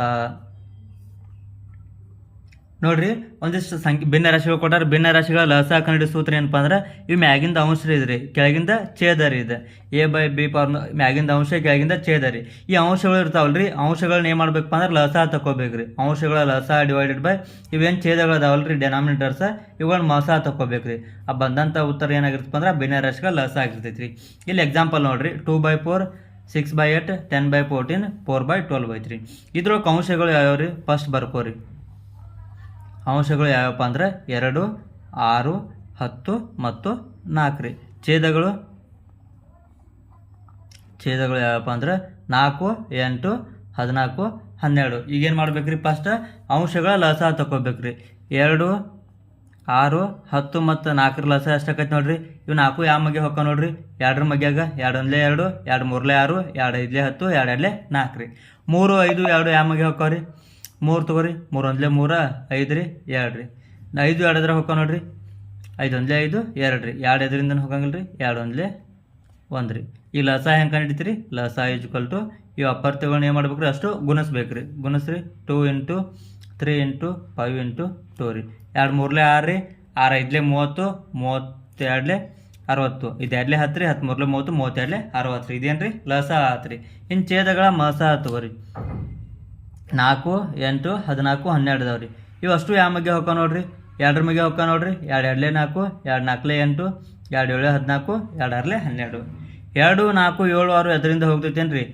S1: ನೋಡ್ರಿ, ಒಂದಿಷ್ಟು ಭಿನ್ನ ರಾಶಿಗಳು ಕೊಟ್ಟಾರ. ಭಿನ್ನ ರಾಶಿಗಳ ಲಸ ಕಂಡುಹಿಡಿಯೋ ಸೂತ್ರ ಏನಪ್ಪ ಅಂದ್ರೆ ಇವು ಮ್ಯಾಗಿಂದ ಅಂಶ ಇದ್ರಿ, ಕೆಳಗಿಂದ ಛೇದ ರೀ. ಇದು A/B ಫಾರ್ಮ್, ಮ್ಯಾಗಿಂದ ಅಂಶ ಕೆಳಗಿಂದ ಛೇದ ರೀ. ಈ ಅಂಶಗಳು ಇರ್ತಾವಲ್ರಿ, ಅಂಶಗಳನ್ನ ಏನು ಮಾಡ್ಬೇಕಪ್ಪ ಅಂದ್ರೆ ಲಸ ತಗೋಬೇಕ್ರಿ. ಅಂಶಗಳ ಲಸ ಡಿವೈಡೆಡ್ ಬೈ ಇವೇನು ಛೇದಗಳು ಅದಾವಲ್ರಿ ಡೆನಾಮಿನೇಟರ್ಸ್, ಇವುಗಳನ್ನ ಮಸ ತಗೋಬೇಕ್ರಿ. ಆ ಬಂದಂಥ ಉತ್ತರ ಏನಾಗಿರ್ತಪ್ಪ ಅಂದ್ರೆ ಭಿನ್ನ ರಾಶಿಗಳ ಲಸ ಆಗಿರ್ತೈತಿ ರೀ. ಇಲ್ಲಿ ಎಕ್ಸಾಂಪಲ್ ನೋಡ್ರಿ, 2/4, 6/8, 10/14, 4/12/3. ಇದ್ರೊಳಗೆ ಅಂಶಗಳು ಯಾವ್ಯಾವ ರೀ ಫಸ್ಟ್ ಬರ್ಕೋರಿ. ಅಂಶಗಳು ಯಾವಪ್ಪ ಅಂದ್ರೆ 2, 6, 10 ಮತ್ತು 4 ರೀ. ಛೇದಗಳು ಯಾವಪ್ಪ ಅಂದ್ರೆ 4, 8, 14, 12. ಈಗೇನು ಮಾಡ್ಬೇಕ್ರಿ, ಫಸ್ಟ್ ಅಂಶಗಳ ಲಸ ತಗೋಬೇಕ್ರಿ. 2, 6, 10 ಮತ್ತು 4 ಲಸ ಎಷ್ಟಾಕೈತಿ ನೋಡ್ರಿ. ಇವು 4 ಯಾವ ಮಗೆ ಹೊಕ್ಕ ನೋಡ್ರಿ, 2ರ ಮಗ್ಯಾಗ 2 1 2, 2 3 6, 2 5 10, 2 2 4 ರೀ. 3, 5, 2 ಯಾವ ಮಗೆ ಹೊಕ್ಕವ್ರಿ, 3 ತಗೋರಿ. 3 1 3, 5 ರೀ, 2 ರೀ. 5 2 ಎದ್ರ ಹೊಕ್ಕ ನೋಡ್ರಿ, 5 1 5, 2 ರೀ. 2 ಎದರಿಂದ ಹೋಗಂಗಿಲ್ಲ ರೀ, 2 1 1 ರೀ. ಈ ಲಸ ಹೆಂಗೆ ಕಂಡಿಡ್ತೀರಿ, ಲಸ ಈಜ್ವಲ್ ಟು ಇವು ಅಪ್ಪರ್ತಿಗಳನ್ನ ಏನು ಮಾಡ್ಬೇಕು ರೀ, ಅಷ್ಟು ಗುಣಿಸ್ಬೇಕ್ರಿ. ಗುಣಿಸ್ರಿ. 2 × 3 × 5 × 2 ರೀ. 2 3 6 ರೀ, 6 5 30, 32 60, ಇದು 2 10 ರೀ, 10 3 30, 32 60 ರೀ. ಇದೇನು ರೀ ಲಸ ಆತು ರೀ. ಇನ್ನು ಛೇದಗಳ ಮಸ ತಗೋರಿ. 4, 8, 14, 12 ಅದಾವ ರೀ. ಇವು ಅಷ್ಟು ಯಾವ ಮಗೆ ಹೊಕ್ಕ ನೋಡ್ರಿ, 2ರ ಮಗೆ ಹೊಕ್ಕ ನೋಡ್ರಿ. 2 2 4, 2 4 8, 2 7 14, 2 6 12. 2 4 7 6 ಎದರಿಂದ ಹೋಗ್ತೈತಿ ಏನ್ರಿ,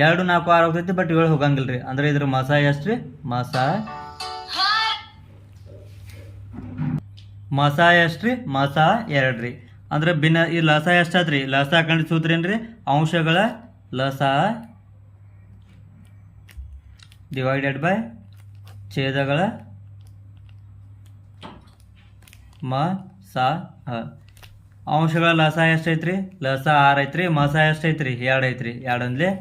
S1: 2 4 6 ಹೋಗ್ತೈತಿ, ಬಟ್ 7 ಹೋಗಂಗಿಲ್ಲ ರೀ. ಅಂದ್ರೆ ಇದ್ರ ಮಸ ಎಷ್ಟು ರೀ, ಮಸ ಎಷ್ಟು ರೀ, ಮಸ 2 ರೀ. ಅಂದ್ರೆ ಭಿನ್ನ ಈ ಲಸ ಎಷ್ಟಾದ್ರಿ, ಲಸ ಕಂಡು ಸೂತ್ರ ಏನ್ರಿ, ಅಂಶಗಳ ಲಸ ಡಿವೈಡೆಡ್ ಬೈ ಛೇದಗಳ ಮಸ. ಅಂಶಗಳ ಲಸ ಎಷ್ಟೈತ್ರಿ, ಲಸ 6 ಐತ್ರಿ. ಮಸ ಎಷ್ಟೈತ್ರಿ, 2 ಐತ್ರಿ. 2 1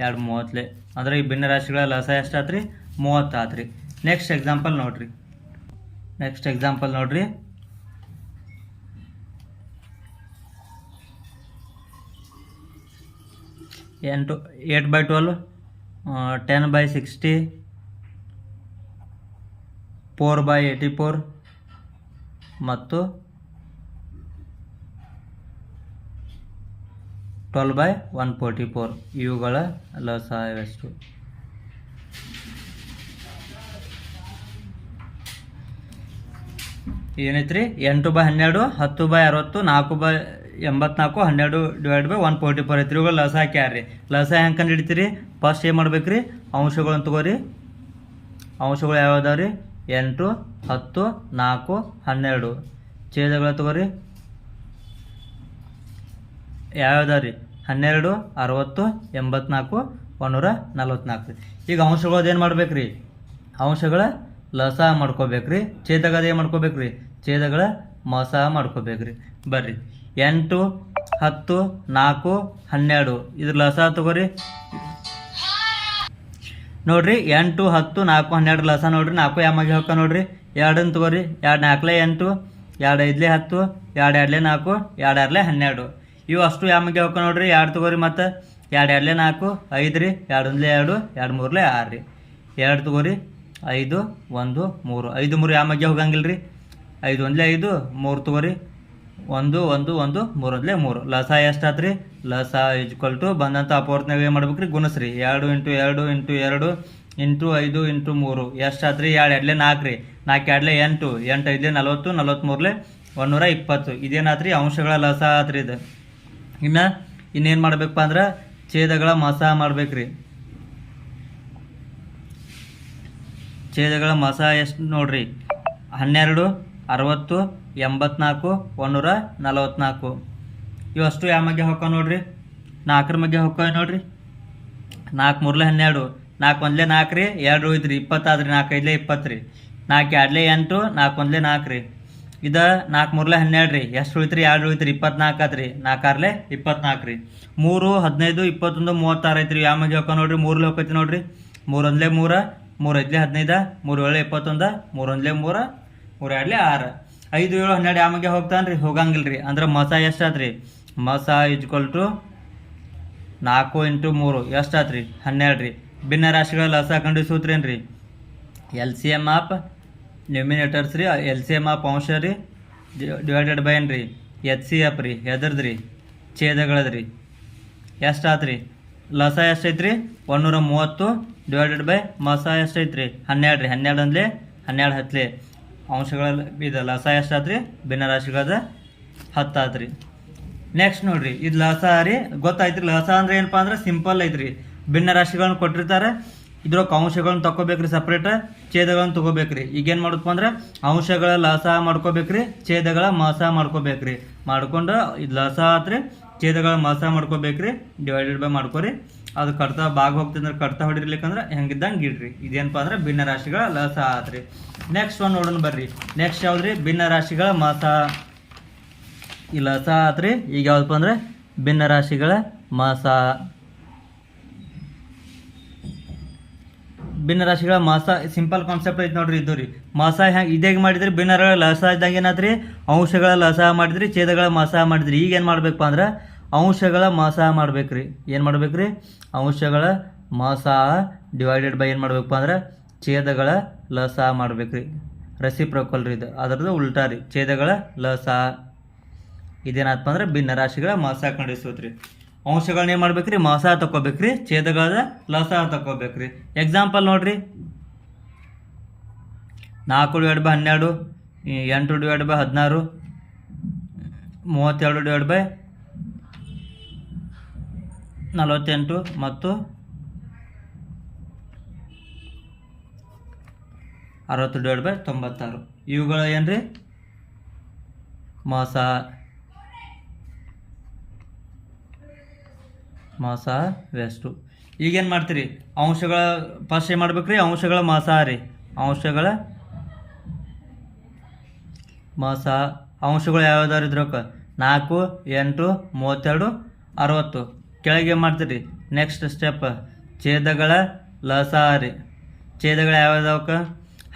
S1: 2 30. ಅಂದ್ರೆ ಈ ಭಿನ್ನ ರಾಶಿಗಳ ಲಸ ಎಷ್ಟಾತ್ರಿ, 30 ಆತ್ರಿ. ನೆಕ್ಸ್ಟ್ ಎಕ್ಸಾಂಪಲ್ ನೋಡ್ರಿ. 8/12, 10/60, 4/84 ಮತ್ತು 12/144 ಇವುಗಳ ಲಸ ಎಷ್ಟು. ಏನೈತ್ರಿ, 8/12, 10/60, 4/84, 12 ಡಿವೈಡ್ ಬೈ 144 ಐತ್ರಿ. ಇವುಗಳ ಲಸ ಹಾಕ್ಯಾರ್ರಿ. ಲಸ ಹೆಂಗೆ ಕಂಡು ಹಿಡಿತೀರಿ, ಫಸ್ಟ್ ಏನು ಮಾಡ್ಬೇಕ್ರಿ, ಅಂಶಗಳನ್ನ ತಗೋರಿ. ಅಂಶಗಳು ಯಾವ್ಯಾವ್ದಾವ್ರಿ, 8, 10, 4, 12. ಛೇದಗಳು ತಗೋರಿ ಯಾವ್ಯಾವ್ದಾವ್ರಿ, 12, 60, 84, 144. ಈಗ ಅಂಶಗಳದ್ದು ಏನು ಮಾಡ್ಬೇಕ್ರಿ, ಅಂಶಗಳ ಲಸ ಮಾಡ್ಕೋಬೇಕ್ರಿ. ಛೇದಗದ ಏನು ಮಾಡ್ಕೋಬೇಕ್ರಿ, ಛೇದಗಳ ಮಸ ಮಾಡ್ಕೋಬೇಕ್ರಿ. ಬರ್ರಿ, 8, 10, 4, 12 ಇದ್ರ ಲಸ ತಗೋರಿ. ನೋಡ್ರಿ, 8, 10, 4, 12 ಲಸ ನೋಡ್ರಿ. 4 ಯಾಮಗೆ ಹೊಕ್ಕ ನೋಡ್ರಿ, 2 ತಗೋರಿ. 2 4 8, 2 5 10, 2 2 4, 2 6 12. ಇವು ಅಷ್ಟು ಯಾಮಗೆ ಹೊಕ್ಕ ನೋಡ್ರಿ. 2 ತಗೋರಿ. ಮತ್ತು 2 2 4, 5 ರೀ. 2 1 2, 2 3 6 ರೀ. 2 ತಗೋರಿ. 5 1 3, 5 3 ಯಾಮಗೆ ಹೋಗಂಗಿಲ್ಲ ರೀ. 5 1 5, 3 ತಗೋರಿ. 1 1 1, 3 1 3. ಲಸ ಎಷ್ಟಾತ್ರಿ, ಲಸ ಈಜ್ವಲ್ ಟು ಬಂದಂಥ ಅಪವರ್ತನಾಗ ಏನು ಮಾಡ್ಬೇಕ್ರಿ, ಗುಣಸ್ರಿ. 2 × 2 × 2 × 5 × 3 ಎಷ್ಟಾತ್ರಿ, 2 2 4 ರೀ. 4 2 8, 8 5 40, 43 120. ಇದೇನಾತ್ರಿ, ಅಂಶಗಳ ಲಸ ಆತ್ರಿ ಇದು. ಇನ್ನೇನು ಮಾಡ್ಬೇಕಪ್ಪ ಅಂದ್ರೆ ಛೇದಗಳ ಮಸ ಮಾಡ್ಬೇಕ್ರಿ. ಛೇದಗಳ ಮಸ ಎಷ್ಟು ನೋಡ್ರಿ, 12, 60, 84, 144. ಇವಷ್ಟು ಯಾವ ಮಗೆ ಹೊಕ್ಕ ನೋಡ್ರಿ, 4ರ ಮಗೆ ಹೊಕ್ಕ ನೋಡ್ರಿ. 4 ಮೂರಲೆ 12, 4 ಒಂದಲೇ 4 ರೀ, 2 ಉಳಿದ್ರಿ 20 ಆದ್ರಿ, 4 ಐದಲೇ 20 ರೀ, 4 ಎರಡಲೇ 8, 4 ಒಂದಲೇ 4 ರೀ. ಇದು 4 ಮೂರಲೆ 12 ರೀ, ಎಷ್ಟು ಉಳಿತ್ರಿ? 2 ಉಳಿತ್ರಿ, 24 ಆತ್ರಿ, 4 ಆರ್ಲೆ 24 ರೀ. 3 15 21 36 ಐತ್ರಿ. ಯಾವ ಮಗೆ ಹೋಗ ನೋಡ್ರಿ? 3 ಹೋಗೈತಿ ನೋಡ್ರಿ. 3 ಒಂದಲೇ 3, 3 ಐದಲೇ 15, 3 ಏಳೆ 21, 3 ಒಂದಲೇ 3, 3 ಎರಡಲೇ 6, 5 7 12 ಯಾವ ಮಗೆ ಹೋಗ್ತಾನ್ರಿ? ಹೋಗಂಗಿಲ್ರಿ. ಅಂದ್ರೆ ಮಸ ಎಷ್ಟಾತ್ರಿ? ಮಸ ಈಜ್ವಲ್ ಟು 4 × 3 ಎಷ್ಟಾತ್ರಿ? 12 ರೀ. ಭಿನ್ನ ರಾಶಿಗಳ ಲಸ ಕಂಡು ಸೂತ್ರ ಏನ್ರಿ? LCM ಆಫ್ ನ್ಯೂಮಿನೇಟರ್ಸ್ ರೀ, LCM ಆಫ್ ಅಂಶ ರೀ, ಡಿವೈಡೆಡ್ ಬೈ ಏನ್ರಿ? HCF ರೀ. ಎದ್ರದ್ರಿ? ಛೇದಗಳದ್ರಿ. ಎಷ್ಟಾತ್ರಿ? ಲಸ ಎಷ್ಟೈತ್ರಿ? 130 ಡಿವೈಡೆಡ್ ಬೈ ಮಸ ಎಷ್ಟೈತ್ರಿ? 12 ರೀ. 12 ಅಂದ್ಲೆ 12 ಹತ್ತಲೆ ಅಂಶಗಳ ಇದು ಲಸ ಎಷ್ಟಾತ್ರಿ? ಭಿನ್ನ ರಾಶಿಗಳದ 10 ಆತ್ರಿ. ನೆಕ್ಸ್ಟ್ ನೋಡ್ರಿ, ಇದು ಲಸ ರೀ, ಗೊತ್ತಾಯ್ತ್ರಿ. ಲಸ ಅಂದ್ರೆ ಏನಪ್ಪ ಅಂದ್ರೆ ಸಿಂಪಲ್ ಐತ್ರಿ. ಭಿನ್ನ ರಾಶಿಗಳನ್ನ ಕೊಟ್ಟಿರ್ತಾರೆ, ಇದ್ರೊಳಗೆ ಅಂಶಗಳನ್ನ ತಗೋಬೇಕ್ರಿ ಸಪ್ರೇಟ್, ಛೇದಗಳನ್ನ ತಗೋಬೇಕ್ರಿ. ಈಗೇನು ಮಾಡುತ್ತಪ್ಪ ಅಂದ್ರೆ ಅಂಶಗಳ ಲಸ ಮಾಡ್ಕೋಬೇಕ್ರಿ, ಛೇದಗಳ ಮಸ ಮಾಡ್ಕೋಬೇಕ್ರಿ. ಮಾಡ್ಕೊಂಡು ಇದು ಲಸ ಆತ್ರಿ, ಛೇದಗಳ ಮಸ ಮಾಡ್ಕೋಬೇಕ್ರಿ, ಡಿವೈಡೆಡ್ ಬೈ ಮಾಡ್ಕೋರಿ. ಅದು ಕಡ್ತಾ ಭಾಗ ಹೋಗ್ತಂದ್ರೆ ಕಡ್ತಾ ಹೊಡಿರ್ಲಿಕ್ಕಂದ್ರೆ ಹೆಂಗಿದ್ದಂಗೆ ಇಡ್ರಿ. ಇದೇನಪ್ಪ ಅಂದ್ರೆ ಭಿನ್ನ ರಾಶಿಗಳ ಲಸ ಆತ್ರಿ. ನೆಕ್ಸ್ಟ್ ಒಂದು ನೋಡೋಣ ಬರ್ರಿ. ನೆಕ್ಸ್ಟ್ ಯಾವ್ದ್ರಿ? ಭಿನ್ನ ರಾಶಿಗಳ ಮಸ. ಈ ಲಸ ಆತ್ರಿ. ಈಗ ಯಾವ್ದಪ್ಪ ಅಂದ್ರೆ ಭಿನ್ನ ರಾಶಿಗಳ ಮಸ. ಭಿನ್ನ ರಾಶಿಗಳ ಮಸ ಸಿಂಪಲ್ ಕಾನ್ಸೆಪ್ಟ್ ಐತಿ ನೋಡ್ರಿ. ಇದು ರೀ ಮಸ ಹೆಂಗೆ ಇದೇಗ ಮಾಡಿದ್ರಿ? ಭಿನ್ನರ ಲಸ ಇದ್ದಾಗ ಏನಾತ್ರಿ? ಅಂಶಗಳ ಲಸ ಮಾಡಿದ್ರಿ, ಛೇದಗಳ ಮಸ ಮಾಡಿದ್ರಿ. ಈಗ ಏನು ಮಾಡ್ಬೇಕಪ್ಪ ಅಂದ್ರೆ ಅಂಶಗಳ ಮಸ ಮಾಡ್ಬೇಕ್ರಿ. ಏನು ಮಾಡ್ಬೇಕ್ರಿ? ಅಂಶಗಳ ಮಸ ಡಿವೈಡೆಡ್ ಬೈ ಏನು ಮಾಡ್ಬೇಕಪ್ಪ ಅಂದ್ರೆ ಛೇದಗಳ ಲಸ ಮಾಡ್ಬೇಕ್ರಿ. ರೆಸಿಪ್ರೋಕಲ್ ರೀ ಇದು, ಅದರದ್ದು ಉಲ್ಟಾ ರೀ. ಛೇದಗಳ ಲಸ. ಇದೇನಪ್ಪ ಅಂದ್ರೆ ಭಿನ್ನ ರಾಶಿಗಳ ಮಸ ಕಂಡಿಸ್ತೈತ್ರಿ. ಅಂಶಗಳನ್ನ ಏನು ಮಾಡ್ಬೇಕ್ರಿ? ಮಸ ತಗೋಬೇಕ್ರಿ, ಛೇದಗಳದ ಲಸ ತಗೋಬೇಕ್ರಿ. ಎಕ್ಸಾಂಪಲ್ ನೋಡ್ರಿ, 4 divide by 12, 8 divide by 16, 32 divide by 48 ಮತ್ತು 60 ಡಿವೈಡ್ ಬೈ 96. ಇವುಗಳ ಏನ್ರಿ? ಮಸ. ಮಸ ವೆಸ್ಟು. ಈಗೇನು ಮಾಡ್ತೀರಿ? ಅಂಶಗಳ ಫಸ್ಟ್ ಏನು ಮಾಡ್ಬೇಕ್ರಿ? ಅಂಶಗಳ ಮಸ ರೀ. ಅಂಶಗಳ ಮಸ. ಅಂಶಗಳು ಯಾವ್ದಾರು ಇದ್ರಕ್ಕೆ? 4 8 32 60. ಕೆಳಗೆ ಏನು ಮಾಡ್ತೀರಿ? ನೆಕ್ಸ್ಟ್ ಸ್ಟೆಪ್ ಛೇದಗಳ ಲಸ ರೀ. ಛೇದಗಳು ಯಾವ್ಯಾವಕ್ಕೆ?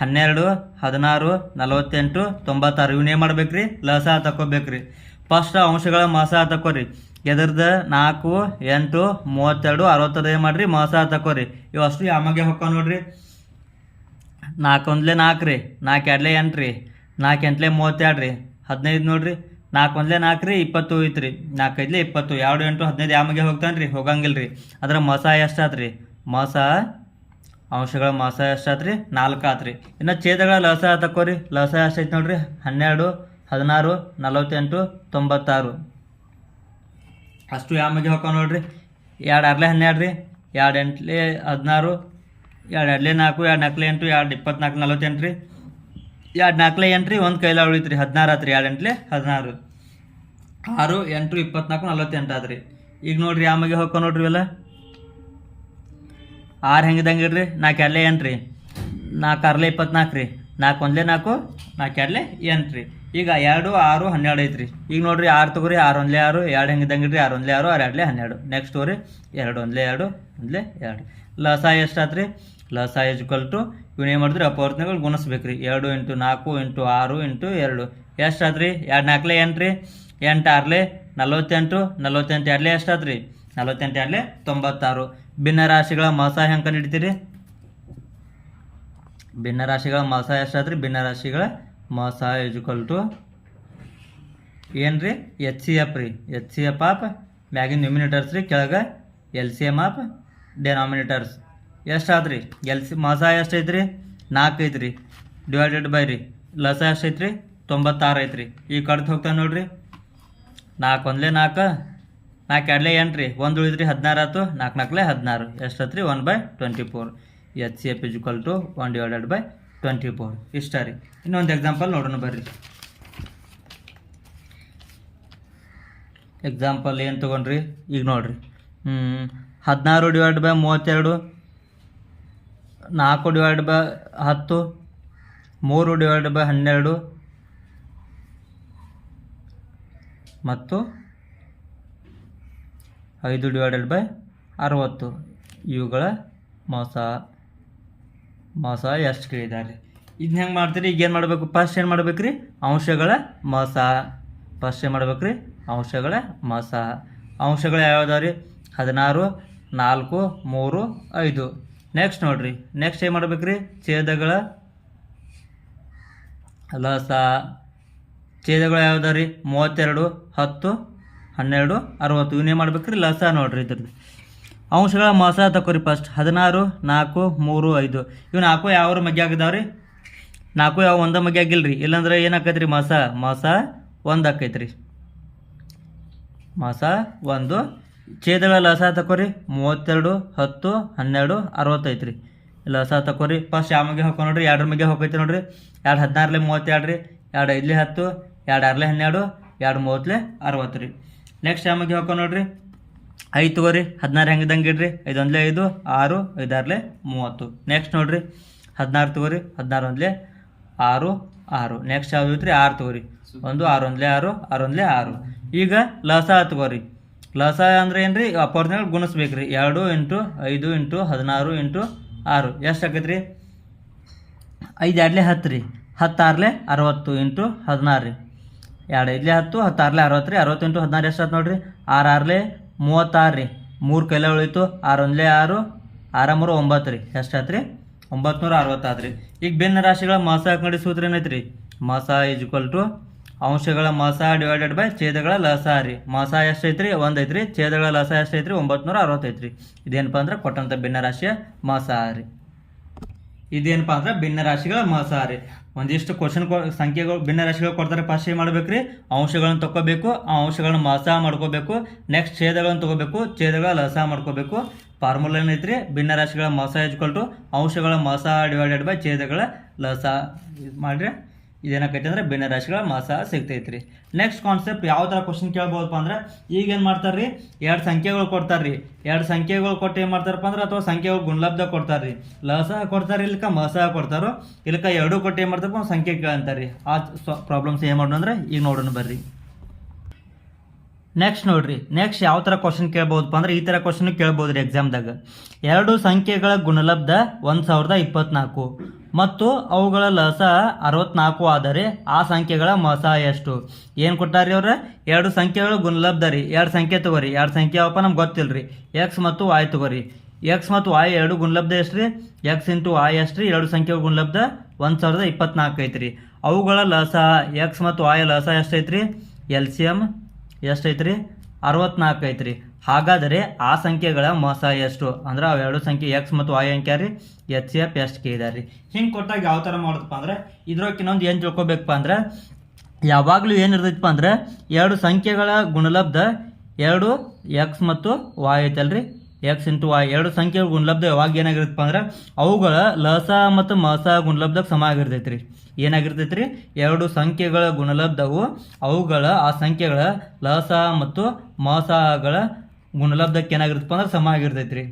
S1: 12 16 48 96. ಇವನ್ನೇನು ಮಾಡ್ಬೇಕ್ರಿ? ಲಸ ತಗೋಬೇಕ್ರಿ. ಫಸ್ಟ್ ಅಂಶಗಳ ಮಸ ತಗೋರಿ. ಎದ್ರದ್ದು? 4 8 32 60 ಏನು ಮಾಡಿರಿ? ಮಸ ತಗೋರಿ. ಇವು ಅಷ್ಟು ಯಾಮಗೆ ಹೊಕ್ಕ ನೋಡ್ರಿ. 4 ಒಂದಲೇ 4 ರೀ, 4 ಎರಡಲೇ 8 ರೀ, 4 ಎಂಟಲೇ 32 ರೀ, 15 ನೋಡ್ರಿ. 4 ಒಂದಲೇ 4 ರೀ, 20 ಐತ್ರಿ, 4 ಐದಲೇ 20, 2 8 15 ಯಾಮಗೆ ಹೋಗ್ತಾನೆ ರೀ? ಹೋಗಂಗಿಲ್ಲ ರೀ. ಅದ್ರ ಮಸ ಎಷ್ಟಾತ್ರಿ? ಮಸ ಅಂಶಗಳ ಮಸ ಎಷ್ಟಾತ್ರಿ? 4 ಆತ್ರಿ. ಇನ್ನು ಛೇದಗಳ ಲಸ ತಗೋರಿ. ಲಸ ಎಷ್ಟೈತಿ ನೋಡ್ರಿ? 12 16 48 96. ಅಷ್ಟು ಯಾಮಗೆ ಹೋಗ ನೋಡ್ರಿ. 2 ಆರ್ಲೆ 12 ರೀ, 2 ಎಂಟ್ಲೆ 16, 2 ಎರಡಲೇ 4, 2 ನಾಲ್ಕಲೇ 8, 2 24 48 ರೀ, 2 ನಾಲ್ಕಲೇ 8 ರೀ, ಒಂದು ಕೈಲ ಉಳಿತ್ರಿ 16 ಆತ್ರಿ. 2 ಎಂಟ್ಲೆ 16, 6 8 24 48 ಆತ್ರಿ. ಈಗ ನೋಡ್ರಿ ಯಾಮಗೆ ಹೋಗ ನೋಡ್ರಿ ಇವೆಲ್ಲ. 6 ಹೆಂಗಿದಂಗೆ ಇಡ್ರಿ? 4 ಎರಡಲೇ 8 ರೀ, 4 ಆರ್ಲೆ 24 ರೀ, 4 ಒಂದಲೇ 4, 4 ಎರಡಲೇ 8 ರೀ. ಈಗ 2 6 12 ಐತ್ರಿ. ಈಗ ನೋಡ್ರಿ 6 ತಗೋರಿ, 6 ಒಂದಲೇ 6, 2 ಹೆಂಗಿದಂಗೆ ಇಡ್ರಿ? 6 ಒಂದಲೇ 6, 6 ಎರಡಲೇ 12. ನೆಕ್ಸ್ಟ್ ತಗೋರಿ 2 ಒಂದಲೇ 2, ಒಂದಲೇ 2. ಲಸ ಎಷ್ಟಾತ್ರಿ? ಲಸ ಈಜ್ವಲ್ ಟು ಇವನು ಏನು ಮಾಡಿದ್ರಿ? ಅಪವರ್ತನಗಳು ಗುಣಿಸ್ಬೇಕ್ರಿ. 2 × 4 × 6 × 2 ಎಷ್ಟಾತ್ರಿ? 2 ನಾಲ್ಕಲೇ 8 ರೀ, 8 ಆರ್ಲೆ 48, 48 ಎರಡಲೇ ಎಷ್ಟಾತ್ರಿ? 48 ಎರಡಲೇ 96. ಭಿನ್ನ ರಾಶಿಗಳ ಮಸ ಹೆಂಗೆ ಕಂಡಿಡ್ತೀರಿ? ಭಿನ್ನ ರಾಶಿಗಳ ಮಸ ಎಷ್ಟಾತ್ರಿ? ಭಿನ್ನ ರಾಶಿಗಳ ಮಸ ಈಜ್ವಲ್ ಟು ಏನು ರೀ? HCF ರೀ. HCF ಆಫ್ ಮ್ಯಾಗಿನ ನ್ಯೂಮಿನೇಟರ್ಸ್ ರೀ, ಕೆಳಗೆ LCM ಆಫ್ ಡೆನಾಮಿನೇಟರ್ಸ್. ಎಷ್ಟಾತ್ರಿ? ಮಸ ಎಷ್ಟೈತ್ರಿ? 4 ಐತ್ರಿ, ಡಿವೈಡೆಡ್ ಬೈ ರೀ ಲಸ ಎಷ್ಟೈತ್ರಿ? 96 ಐತ್ರಿ. ಈಗ ಕಡ್ದು ಹೋಗ್ತಾನೆ ನೋಡ್ರಿ. 4 ಒಂದಲೇ 4, 4 ಎರಡಲೇ 8 ರೀ, 1 ಉಳಿದ್ರಿ 16 ಆಯ್ತು, 4 ನಾಲ್ಕಲೇ 16 ಎಷ್ಟಾತ್ರಿ? 1/24. HCF equal to 1/24. ಇಷ್ಟ ರೀ. ಇನ್ನೊಂದು ಎಕ್ಸಾಂಪಲ್ ನೋಡೋಣ ಬರ್ರಿ. ಎಕ್ಸಾಂಪಲ್ ಏನು ತೊಗೊಂಡ್ರಿ? ಈಗ ನೋಡ್ರಿ, 16 divide by 32, 4 divide by 10, 3 divide by 12 ಮತ್ತು 5 ಡಿವೈಡೆಡ್ ಬೈ 60. ಇವುಗಳ ಮೊಸ ಎಷ್ಟು ಕೇಳಿದ್ದಾರೆ. ಇದನ್ನ ಹೆಂಗೆ ಮಾಡ್ತೀರಿ? ಈಗ ಏನು ಮಾಡಬೇಕು? ಫಸ್ಟ್ ಏನು ಮಾಡ್ಬೇಕು ರೀ? ಅಂಶಗಳ ಮೊಸ. ಫಸ್ಟ್ ಏನು ಮಾಡ್ಬೇಕು ರೀ? ಅಂಶಗಳ ಮೊಸ. ಅಂಶಗಳು ಯಾವ್ಯಾವ ರೀ? 16, 4, 3, 5. ನೆಕ್ಸ್ಟ್ ನೋಡಿರಿ, ನೆಕ್ಸ್ಟ್ ಏನು ಮಾಡ್ಬೇಕು ರೀ? ಛೇದಗಳ ಲಸ. ಛೇದಗಳು ಯಾವ್ದು ರೀ? 32, 10, 12, 60. ಇವನ್ನೇ ಮಾಡ್ಬೇಕು ರೀ? ಲಸ ನೋಡ್ರಿ ಇದ್ರದ್ದು. ಅಂಶಗಳ ಮೊಸ ತಗೋರಿ. ಫಸ್ಟ್ 16, 4, 3, 5. ಇವು 4 ಯಾವ ಮಗ್ಗೆ ಆಗಿದಾವ್ರಿ? 4 ಯಾವ ಒಂದ ಮಗ್ಗೆ ಆಗಿಲ್ಲ ರೀ. ಇಲ್ಲಾಂದ್ರೆ ಏನಾಕೈತೆ ರೀ? ಮೊಸ 1 ಆಕೈತೆ ರೀ. ಮೊಸ 1. ಛೇದಗಳ ಲಸ ತಗೋರಿ. 32, 10, 12, 60 ಐತ್ರಿ. ಲಸ ತಗೋರಿ. ಫಸ್ಟ್ ಯಾವ ಮಗೆ ಹೋಗೋ ನೋಡ್ರಿ? 2 ಮಗೆ ಹೋಗೈತೆ ನೋಡ್ರಿ. 2 16 32 ರೀ. 2 5 10, 2 6 12, 2 30 60 ರೀ. ನೆಕ್ಸ್ಟ್ ಯಾವ ಮಗೆ ಹೋಗೋ ನೋಡ್ರಿ? 5 ತಗೋರಿ. 16 ಹೆಂಗಿದಂಗೆ ಇಡ್ರಿ. 5 1 5, 6, 5 6 30. ನೆಕ್ಸ್ಟ್ ನೋಡ್ರಿ 16 ತಗೋರಿ. 16 1 6, 6. ನೆಕ್ಸ್ಟ್ ಯಾವ್ದು ಐತ್ರಿ? 6 ತಗೋರಿ. 1 6 1 6, 6 1 6. ಈಗ ಲಸ ತಗೋರಿ. ಲಸ ಅಂದ್ರೆ ಏನು ರೀ? ಅಪೋರ್ಜಿನಲ್ ಗುಣಿಸ್ಬೇಕು ರೀ. 2 × 5 × 16 × 6 ಎಷ್ಟು ಆಕೈತೆ ರೀ? 5 2 10 ರೀ. 10 6 60 × 16 ರೀ. 2 5 10, 10 6 60 ರೀ. 60 × 16 ಎಷ್ಟು ಆಯ್ತು ನೋಡ್ರಿ? 6 6 36 ರೀ. 3 ಕೈಲ ಉಳಿತು. 6 1 6, 6 3 9 ರೀ. ಎಷ್ಟು ಆಯ್ತು ರೀ? 960 ಆದ್ರಿ. ಈಗ ಭಿನ್ನ ರಾಶಿಗಳ ಮೊಸ ಹಾಕಿ ಸೂತ್ರ ಏನೈತ್ರಿ? ಮೊಸ = ಅಂಶಗಳ ಮೊಸ ಡಿವೈಡೆಡ್ ಬೈ ಛೇದಗಳ ಲಸ ರೀ. ಮೊಸ ಎಷ್ಟು ಐತ್ರಿ? 1 ಐತ್ರಿ. ಛೇದಗಳ ಲಸ ಎಷ್ಟು ಐತ್ರಿ? 960 ಐತ್ರಿ. ಇದೇನಪ್ಪ ಅಂದ್ರೆ ಕೊಟ್ಟಂಥ ಭಿನ್ನ ರಾಶಿಯ ಮೊಸ ರೀ. ಇದೇನಪ್ಪ ಅಂದ್ರೆ ಭಿನ್ನ ರಾಶಿಗಳ ಮೊಸ ರೀ. ಒಂದಿಷ್ಟು ಕ್ವಶನ್ ಸಂಖ್ಯೆಗಳು ಭಿನ್ನ ರಾಶಿಗಳು ಕೊಡ್ತಾರೆ. ಫಸ್ಟ್ ಏನು ಮಾಡ್ಬೇಕ್ರಿ? ಅಂಶಗಳನ್ನು ತಗೋಬೇಕು. ಆ ಅಂಶಗಳನ್ನ ಮೊಸ ಮಾಡ್ಕೋಬೇಕು. ನೆಕ್ಸ್ಟ್ ಛೇದಗಳನ್ನು ತಗೋಬೇಕು. ಛೇದಗಳ ಲಸ ಮಾಡ್ಕೋಬೇಕು. ಫಾರ್ಮುಲಾ ಏನೈತ್ರಿ? ಭಿನ್ನ ರಾಶಿಗಳ ಮೊಸ = ಅಂಶಗಳ ಮೊಸ ಡಿವೈಡೆಡ್ ಬೈ ಛೇದಗಳ ಲಸ ಮಾಡ್ರಿ. ಇದೇನಾಕೈತಿ ಅಂದ್ರೆ ಭಿನ್ನ ರಾಶಿಗಳ ಮೊಸ ಸಿಗ್ತೈತ್ರಿ. ನೆಕ್ಸ್ಟ್ ಕಾನ್ಸೆಪ್ಟ್ ಯಾವ ಥರ ಕ್ವಶನ್ ಕೇಳ್ಬೋದಪ್ಪ ಅಂದ್ರೆ, ಈಗ ಏನು ಮಾಡ್ತಾರೆ ರೀ? 2 ಸಂಖ್ಯೆಗಳು ಕೊಡ್ತಾರೆ ರೀ. 2 ಸಂಖ್ಯೆಗಳು ಕೊಟ್ಟು ಏನು ಮಾಡ್ತಾರಪ್ಪ ಅಂದ್ರೆ, ಅಥವಾ ಸಂಖ್ಯೆಗಳು ಗುಣಲಬ್ಧ ಕೊಡ್ತಾರೆ ರೀ. ಲಸ ಕೊಡ್ತಾರೆ, ಇಲ್ಲಕ ಮೊಸ ಕೊಡ್ತಾರೋ, ಇಲ್ಲಕ ಎರಡೂ ಕೊಟ್ಟು ಏನು ಮಾಡ್ತಾರಪ್ಪ? ಒಂದು ಸಂಖ್ಯೆ ಕೇಳ್ತಾರೆ ರೀ. ಆ ಪ್ರಾಬ್ಲಮ್ಸ್ ಏನು ಮಾಡೋಣ ಅಂದ್ರೆ ಈಗ ನೋಡೋಣ ಬರ್ರಿ. ನೆಕ್ಸ್ಟ್ ನೋಡ್ರಿ, ನೆಕ್ಸ್ಟ್ ಯಾವ ಥರ ಕ್ವಶನ್ ಕೇಳ್ಬೋದಪ್ಪ ಅಂದ್ರೆ, ಈ ಥರ ಕ್ವಶನ್ ಕೇಳ್ಬೋದು ರೀ ಎಕ್ಸಾಮ್ದಾಗ. 2 ಸಂಖ್ಯೆಗಳ ಗುಣಲಬ್ಧ 1024 ಮತ್ತು ಅವುಗಳ ಲಸ 64 ಆದರೆ ಆ ಸಂಖ್ಯೆಗಳ ಮೊಸ ಎಷ್ಟು? ಏನು ಕೊಟ್ಟಾರಿ ಅವ್ರ? 2 ಸಂಖ್ಯೆಗಳ ಗುಣಲಬ್ಧ ರೀ. 2 ಸಂಖ್ಯೆ ತಗೋರಿ. 2 ಸಂಖ್ಯೆ ಯಾವಪ್ಪ ನಮ್ಗೆ ಗೊತ್ತಿಲ್ಲ ರೀ. ಎಕ್ಸ್ ಮತ್ತು ವಾಯ್ ತಗೋರಿ. ಎಕ್ಸ್ ಮತ್ತು ವಾಯ್ 2 ಗುಣಲಬ್ಧ ಎಷ್ಟು ರೀ? ಎಕ್ಸ್ ಇಂಟು ವಾಯ್ ಎಷ್ಟು ರೀ? 2 ಸಂಖ್ಯೆಗಳ ಗುಣಲಬ್ಧ 1024 ಐತ್ರಿ. ಅವುಗಳ ಲಸ ಎಕ್ಸ್ ಮತ್ತು ವಾಯ್ ಲಸ ಎಷ್ಟು ಐತ್ರಿ? LCM ಎಷ್ಟು ಐತ್ರಿ? 64 ಐತ್ರಿ. ಹಾಗಾದರೆ ಆ ಸಂಖ್ಯೆಗಳ ಮೊಸ ಎಷ್ಟು? ಅಂದ್ರೆ ಅವು 2 ಸಂಖ್ಯೆ ಎಕ್ಸ್ ಮತ್ತು ವಾಯ್ ಅಂಕ್ಯ ರೀ. HCF ಎಷ್ಟು ಕೇಳಿದಾರೆ ರೀ. ಹಿಂಗೆ ಕೊಟ್ಟಾಗ ಯಾವ ಥರ ಮಾಡೋದಪ್ಪ ಅಂದ್ರೆ, ಇದ್ರೊಳಗೆ ಇನ್ನೊಂದು ಏನು ತಿಳ್ಕೊಬೇಕಪ್ಪ ಅಂದ್ರೆ, ಯಾವಾಗಲೂ ಏನಿರ್ತೈತಪ್ಪ ಅಂದ್ರೆ, 2 ಸಂಖ್ಯೆಗಳ ಗುಣಲಬ್ಧ 2 ಎಕ್ಸ್ ಮತ್ತು ವಾಯ್ ಐತಲ್ರಿ. ಎಕ್ಸ್ ಇಂಟು ವಾಯ್ 2 ಸಂಖ್ಯೆಗಳ ಗುಣಲಬ್ಧ ಯಾವಾಗ ಏನಾಗಿರುತ್ತಪ್ಪ ಅಂದ್ರೆ, ಅವುಗಳ ಲಸ ಮತ್ತು ಮೊಸ ಗುಣಲಬ್ಧಕ್ಕೆ ಸಮ ಆಗಿರ್ತೈತ್ರಿ. ಏನಾಗಿರ್ತೈತ್ರಿ? 2 ಸಂಖ್ಯೆಗಳ ಗುಣಲಬ್ಧವು ಅವುಗಳ ಆ ಸಂಖ್ಯೆಗಳ ಲಸ ಮತ್ತು ಮೊಸಗಳ ಗುಣಲಬ್ಧಕ್ಕೆ ಏನಾಗಿರುತ್ತಪ್ಪ ಅಂದ್ರೆ ಸಮ ಆಗಿರ್ತೈತ್ರಿ.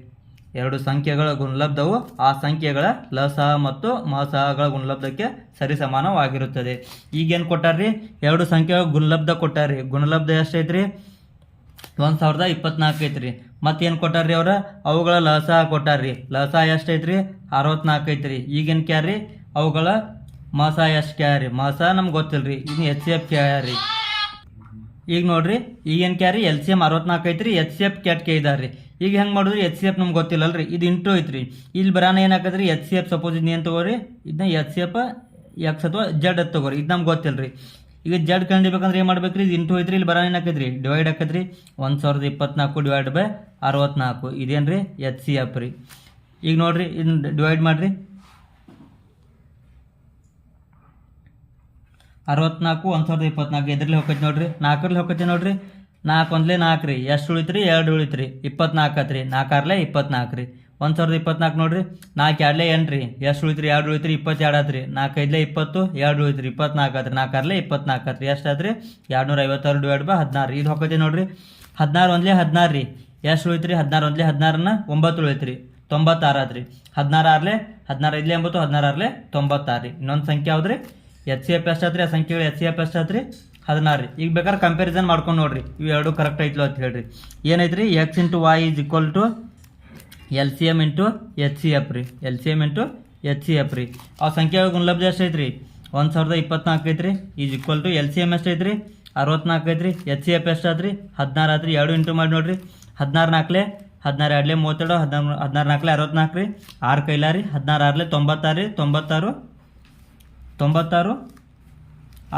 S1: 2 ಸಂಖ್ಯೆಗಳ ಗುಣಲಬ್ಧವು ಆ ಸಂಖ್ಯೆಗಳ ಲಸ ಮತ್ತು ಮೊಸಗಳ ಗುಣಲಬ್ಧಕ್ಕೆ ಸರಿ ಸಮಾನವಾಗಿರುತ್ತದೆ. ಈಗೇನು ಕೊಟ್ಟಾರ್ರಿ? 2 ಸಂಖ್ಯೆಗಳ ಗುಣಲಬ್ಧ ಕೊಟ್ಟಾರ್ರಿ. ಗುಣಲಬ್ಧ ಎಷ್ಟು ಐತ್ರಿ? 1024 ಐತ್ರಿ. ಮತ್ತೇನು ಕೊಟ್ಟಾರ್ರಿ ಅವ್ರ? ಅವುಗಳ ಲಸ ಕೊಟ್ಟಾರ್ರಿ. ಲಸ ಎಷ್ಟು ಐತ್ರಿ? 64 ಐತ್ರಿ. ಈಗೇನು ಕ್ಯಾರ್ರಿ? ಅವುಗಳ ಮೊಸ ಎಷ್ಟು ಕ್ಯಾರಿ? ಮೊಸ ನಮ್ಗೆ ಗೊತ್ತಿಲ್ರಿ. ಈಗ HCF ಕ್ಯಾರಿ. ಈಗ ನೋಡ್ರಿ, ಈಗೇನು ಕ್ಯಾರಿ? LCM 64 ಐತ್ರಿ. HCF ಕ್ಯಾಟ್ ಕೇಳಿದಾರ್ರಿ. ಈಗ ಹೆಂಗೆ ಮಾಡಿದ್ರಿ? HCF ನಮ್ಗೆ ಗೊತ್ತಿಲ್ಲಲ್ರಿ. ಇದು ಇಂಟು ಐತ್ರಿ. ಇಲ್ಲಿ ಬರಾನ ಏನಾಕತ್ರಿ? HCF ಸಪೋಸ್ ಇದನ್ನ ಏನು ತಗೋರಿ? ಇದನ್ನ HCF ಎಕ್ಸ್ ಅಥವಾ ಜೆಡ್ ಅಂತ ತಗೋರಿ. ಇದು ನಮ್ಗೆ ಗೊತ್ತಿಲ್ರಿ. ಈಗ ಜೆಡ್ ಕಂಡಿಬೇಕಂದ್ರೆ ಏನು ಮಾಡ್ಬೇಕ್ರಿ? ಇದು ಇಂಟು ಐತ್ರಿ. ಇಲ್ಲಿ ಬರಾನ ಏನಾಕೈತ್ರಿ? ಡಿವೈಡ್ ಆಕತ್ರಿ. 1024 ಡಿವೈಡ್ ಬೈ 64. ಇದೇನ್ರಿ? HCF ರೀ. ಈಗ ನೋಡ್ರಿ, ಇದನ್ನ ಡಿವೈಡ್ ಮಾಡ್ರಿ. 64 1024 ಎದ್ರಲ್ಲಿ ಹೋಗೈತಿ ನೋಡ್ರಿ. 4ರಲ್ಲಿ ಹೋಗೈತಿ ನೋಡ್ರಿ. 4 1 4 ರೀ. ಎಷ್ಟು ಉಳಿತ್ರಿ? 2 ಉಳಿತ್ರಿ. 24 ಆತ್ರಿ. 4 6 24 ರೀ. 1024 ನೋಡ್ರಿ. 4 2 8 ರೀ. ಎಷ್ಟು ಉಳಿತ್ರಿ? 2 ಉಳಿತ್ರಿ. 22 ಆತ್ರಿ. 4 5 20, 2 ಉಳಿತ್ರಿ. 24 ಆತ್ರಿ. 4 6 24 ಆತ್ರಿ. ಎಷ್ಟು ಆತ್ರಿ? 256 ಡಿವೈಡ್ ಬೈ 16. ಇದು ಹೋಗೈತಿ ನೋಡ್ರಿ. 16 1 16 ರೀ. ಎಷ್ಟು ಉಳಿತ್ರಿ 16 ಒಂದ್ಲೆ 16ನ 9 ಉಳಿತ್ರಿ 96 ಆದ್ರಿ 16 ಆರ್ಲೆ 16 ಐದ್ಲೆ 80 16 ಆರ್ಲೆ 96 ರೀ ಇನ್ನೊಂದು ಸಂಖ್ಯೆ ಯಾವ್ದ್ರಿ ಎಚ್ ಸಿ ಎಫ್ ಎಷ್ಟು ಆತ್ರಿ ಆ ಸಂಖ್ಯೆಗಳು ಎಚ್ ಸಿ ಎಫ್ ಎಷ್ಟು ಆತ್ರಿ 16 ರೀ ಈಗ ಬೇಕಾದ್ರೆ ಕಂಪ್ಯಾರಿಸನ್ ಮಾಡ್ಕೊಂಡು ನೋಡ್ರಿ ಇವು ಎರಡು ಕರೆಕ್ಟ್ ಐತ್ಲೋ ಅಂತ ಹೇಳ್ರಿ ಏನೈತ್ರಿ x into y is equal to L C M into H C F ರೀ L C M into H C F ರೀ ಆ ಸಂಖ್ಯೆ ಗುಣಲಬ್ಧ ಎಷ್ಟು ಐತ್ರಿ 1024 ಐತ್ರಿ is equal to L C M ಎಷ್ಟು ಐತ್ರಿ 64 ಐತ್ರಿ ಎಚ್ ಸಿ ಎಫ್ ಎಷ್ಟು ಆತ್ರಿ 16 ಆತ್ರಿ ಎರಡು ಇಂಟು ಮಾಡಿ ನೋಡ್ರಿ 16 ನಾಲ್ಕಲೆ 16 ಎರಡ್ಲೆ 32 16 ನಾಲ್ಕಲೆ 64 ರೀ 6 ಕೈಲಾರಿ 16 ಆರ್ಲೆ 96 ರೀ 96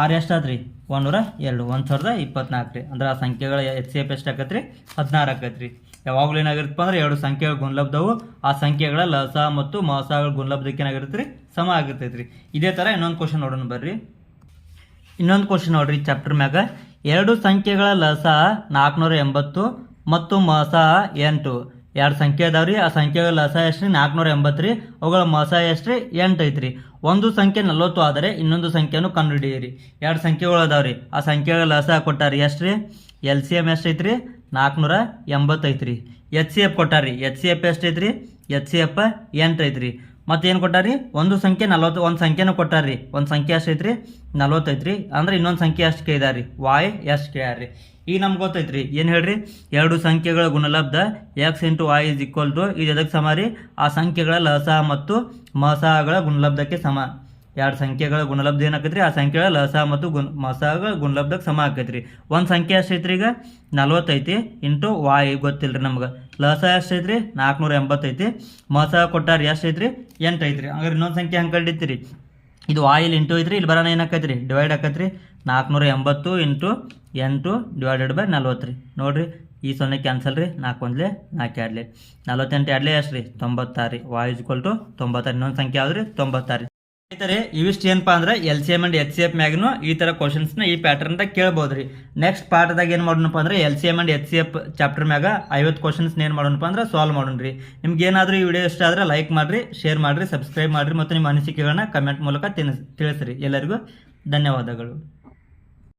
S1: 6 ಎಷ್ಟು ಆತ್ರಿ 102 1024 ರೀ ಅಂದ್ರೆ ಆ ಸಂಖ್ಯೆಗಳ ಎಚ್ ಸಿ ಎಫ್ ಎಷ್ಟು ಆಕತ್ರಿ 16 ಆಕತ್ರಿ ಯಾವಾಗಲೂ ಏನಾಗಿರುತ್ತಪ್ಪ ಅಂದ್ರೆ ಎರಡು ಸಂಖ್ಯೆಗಳ ಗುಣಲಬ್ಧವು ಆ ಸಂಖ್ಯೆಗಳ ಲಸ ಮತ್ತು ಮಸಗಳ ಗುಣಲಬ್ಧಕ್ಕೆ ಏನಾಗಿರುತ್ತೆ ರೀ ಸಮ ಆಗಿರ್ತೈತೆ ರೀ ಇದೇ ಥರ ಇನ್ನೊಂದು ಕ್ವಶನ್ ನೋಡೋಣ ಬರ್ರಿ ಇನ್ನೊಂದು ಕ್ವಶನ್ ನೋಡ್ರಿ ಚಾಪ್ಟರ್ ಮ್ಯಾಗ ಎರಡು ಸಂಖ್ಯೆಗಳ ಲಸ 480 ಮತ್ತು ಮಸ 8 ಎರಡು ಸಂಖ್ಯೆ ಅದಾವ್ರಿ ಆ ಸಂಖ್ಯೆಗಳ ಲಸ ಎಷ್ಟು ರೀ 480 ರೀ ಅವುಗಳ ಮಸ ಎಷ್ಟು ರೀ 8 ಐತ್ರಿ ಒಂದು ಸಂಖ್ಯೆ 40 ಆದರೆ ಇನ್ನೊಂದು ಸಂಖ್ಯೆಯನ್ನು ಕಂಡುಹಿಡಿಯಿರಿ ಎರಡು ಸಂಖ್ಯೆಗಳು ಅದಾವ್ರಿ ಆ ಸಂಖ್ಯೆಗಳ ಲಸ ಕೊಟ್ಟಾರಿ ಎಷ್ಟು ರೀ ಎಲ್ ಸಿ ಎಮ್ ಎಷ್ಟು ಐತ್ರಿ 480 ಐತ್ರಿ ಎಚ್ ಸಿ ಎಫ್ ಕೊಟ್ಟಾರಿ ಎಚ್ ಸಿ ಎಫ್ ಎಷ್ಟು ಐತ್ರಿ ಎಚ್ ಸಿ ಎಫ್ 8 ಐತ್ರಿ ಮತ್ತೇನು ಕೊಟ್ಟಾರಿ ಒಂದು ಸಂಖ್ಯೆ 40 ಒಂದು ಸಂಖ್ಯೆನೂ ಕೊಟ್ಟಾರಿ ಒಂದು ಸಂಖ್ಯೆ ಎಷ್ಟು ಐತ್ರಿ 40 ಐತ್ರಿ ಅಂದ್ರೆ ಇನ್ನೊಂದು ಸಂಖ್ಯೆ ಎಷ್ಟು ಕೇಳಿದಾರಿ ವಾಯ್ ಎಷ್ಟು ಕೇಳ್ಯಾರಿ ಈಗ ನಮ್ಗೆ ಗೊತ್ತೈತ್ರಿ ಏನು ಹೇಳ್ರಿ ಎರಡು ಸಂಖ್ಯೆಗಳ ಗುಣಲಬ್ಧ x into y is equal to ಇದು ಎದಕ್ಕೆ ಸಮ ರೀ ಆ ಸಂಖ್ಯೆಗಳ ಲಸ ಮತ್ತು ಮಸಗಳ ಗುಣಲಬ್ಧಕ್ಕೆ ಸಮ ಎರಡು ಸಂಖ್ಯೆಗಳ ಗುಣಲಬ್ಧ ಏನಾಕೈತ್ರಿ ಆ ಸಂಖ್ಯೆಗಳ ಲಸ ಮತ್ತು ಮಸಗಳ ಗುಣಲಬ್ಧಕ್ಕೆ ಸಮ ಆಕೈತ್ರಿ ಒಂದು ಸಂಖ್ಯೆ ಎಷ್ಟು ಐತ್ರಿ ಈಗ 40 ಐತಿ ಇಂಟು ವಾಯ್ ಗೊತ್ತಿಲ್ರಿ ನಮ್ಗೆ ಲಸ ಎಷ್ಟು ಐತ್ರಿ 480 ಐತಿ ಮಸ ಕೊಟ್ಟಾರ ಎಷ್ಟು ಐತ್ರಿ 8 ಐತ್ರಿ ಹಂಗಾರೆ ಇನ್ನೊಂದು ಸಂಖ್ಯೆ ಹಂಗೆ ಕಂಡಿತ್ತೀರಿ ಇದು ವಾಯಿಲ್ ಇಂಟು ಐತ್ರಿ ಇಲ್ಲಿ ಬರೋಣ ಏನಾಕೈತ್ರಿ ಡಿವೈಡ್ ಆಕೈತ್ರಿ 480 ಇಂಟು 8 ಡಿವೈಡೆಡ್ ಬೈ 40 ರೀ ನೋಡಿರಿ ಈ 0 ಕ್ಯಾನ್ಸಲ್ ರೀ 4 ಒಂದ್ಲೆ 4 ಎರಡ್ಲೆ 48 ಎರಡ್ಲೆ ಎಷ್ಟು ರೀ 96 ರೀ ವಾಯ್ ಇಸ್ ಈಕ್ವಲ್ ಟು 96 ಇನ್ನೊಂದು ಸಂಖ್ಯೆ ಯಾವ್ದು ರೀ 96 ರೀ ಈ ಥರ ಇವಿಷ್ಟು ಏನಪ್ಪ ಅಂದ್ರೆ L C M and H C F ಮ್ಯಾಗ್ನು ಈ ಥರ ಕ್ವಶನ್ಸ್ನ ಈ ಪ್ಯಾಟರ್ನ್ದಾಗ ಕೇಳ್ಬೋದು ರೀ ನೆಕ್ಸ್ಟ್ ಪಾರ್ಟ್ದಾಗ ಏನು ಮಾಡೋಣಪ್ಪ ಅಂದ್ರೆ L C M and H C F chapter ಮ್ಯಾಗ 50 ಕ್ವಶನ್ಸ್ನ ಏನು ಮಾಡೋಣಪ್ಪ ಅಂದ್ರೆ ಸಾಲ್ವ್ ಮಾಡೋಣ ರೀ ನಿಮ್ಗೆ ಏನಾದರೂ ಈ ವಿಡಿಯೋ ಇಷ್ಟ ಆದರೆ ಲೈಕ್ ಮಾಡಿರಿ ಶೇರ್ ಮಾಡಿರಿ ಸಬ್ಸ್ಕ್ರೈಬ್ ಮಾಡಿರಿ ಮತ್ತು ನಿಮ್ಮ ಅನಿಸಿಕೆಗಳನ್ನ ಕಮೆಂಟ್ ಮೂಲಕ ತಿಳಿಸ್ರಿ ಎಲ್ಲರಿಗೂ ಧನ್ಯವಾದಗಳು.